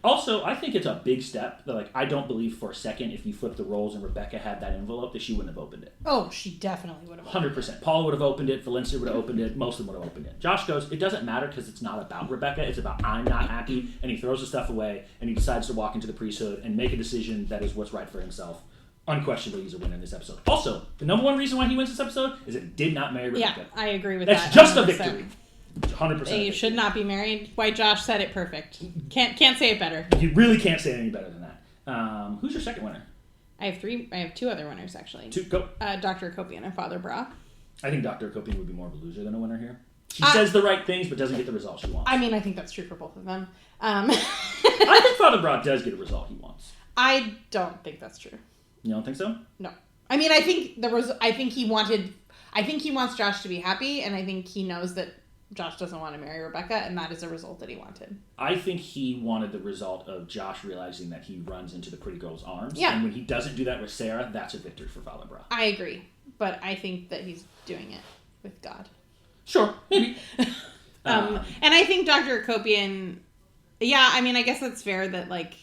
Also, I think it's a big step. That, like, I don't believe for a second if you flip the roles and Rebecca had that envelope that she wouldn't have opened it.
Oh, she definitely would have.
100%. Paula would have opened it. Valencia would have opened it. Most of them would have opened it. Josh goes, it doesn't matter because it's not about Rebecca. It's about I'm not happy. And he throws the stuff away and he decides to walk into the priesthood and make a decision that is what's right for himself. Unquestionably, he's a winner in this episode. Also, the number one reason why he wins this episode is it did not marry Rebecca.
Yeah, I agree with that.
That's just a victory. 100%.
They should not be married. White Josh said it perfect. Can't say it better.
You really can't say it any better than that. Who's your second winner?
I have two other winners, actually.
Go.
Dr. Copian and Father Bra.
I think Dr. Copian would be more of a loser than a winner here. She says the right things, but doesn't get the result she wants.
I mean, I think that's true for both of them.
I think Father Bra does get a result he wants.
I don't think that's true.
You don't think so?
No. I mean, I think he wants Josh to be happy, and I think he knows that Josh doesn't want to marry Rebecca, and that is a result that he wanted.
I think he wanted the result of Josh realizing that he runs into the pretty girl's arms.
Yeah.
And when he doesn't do that with Sarah, that's a victory for Father Bra.
I agree. But I think that he's doing it with God.
Sure, maybe.
And I think Dr. Copian, yeah, I mean, I guess that's fair that, like...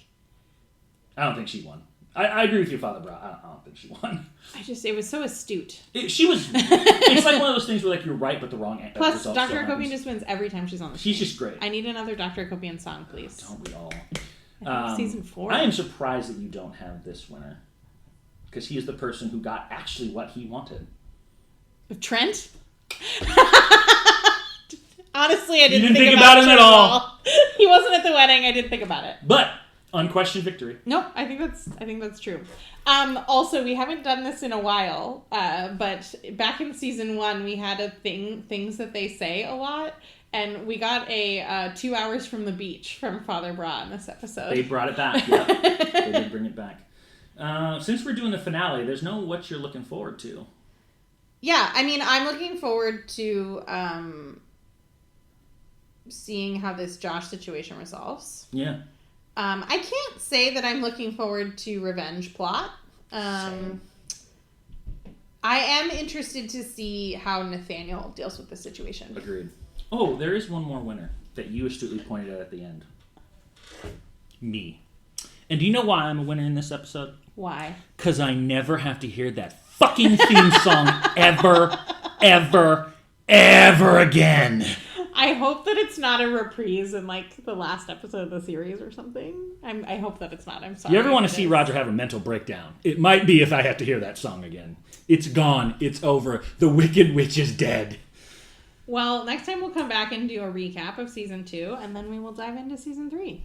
I don't think she won. I agree with you, Father Bra. I don't think she won.
It was so astute.
It's like one of those things where, like, you're right, but the wrong answer.
Plus, Dr. Copian just wins every time she's on the show.
She's just great.
I need another Dr. Copian song, please.
Don't we all?
Season 4.
I am surprised that you don't have this winner. Because he is the person who got actually what he wanted.
Trent? Honestly, I didn't think
about him at all.
He wasn't at the wedding. I didn't think about it.
But unquestioned victory.
No, I think that's true. Also, we haven't done this in a while, but back in season 1, we had a things that they say a lot, and we got a 2 hours from the beach from Father Bra in this episode.
They brought it back. Yeah, they did bring it back. Since we're doing the finale, there's no what you're looking forward to.
Yeah, I mean, I'm looking forward to seeing how this Josh situation resolves.
Yeah.
I can't say that I'm looking forward to revenge plot. I am interested to see how Nathaniel deals with the situation.
Agreed. Oh, there is one more winner that you astutely pointed out at the end. Me. And do you know why I'm a winner in this episode?
Why? Because
I never have to hear that fucking theme song ever, ever, ever again.
I hope that it's not a reprise in, like, the last episode of the series or something. I hope that it's not. I'm sorry.
You ever want to see Roger have a mental breakdown? It might be if I have to hear that song again. It's gone. It's over. The Wicked Witch is dead.
Well, next time we'll come back and do a recap of Season 2, and then we will dive into Season 3.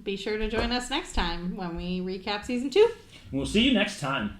Be sure to join us next time when we recap Season 2.
We'll see you next time.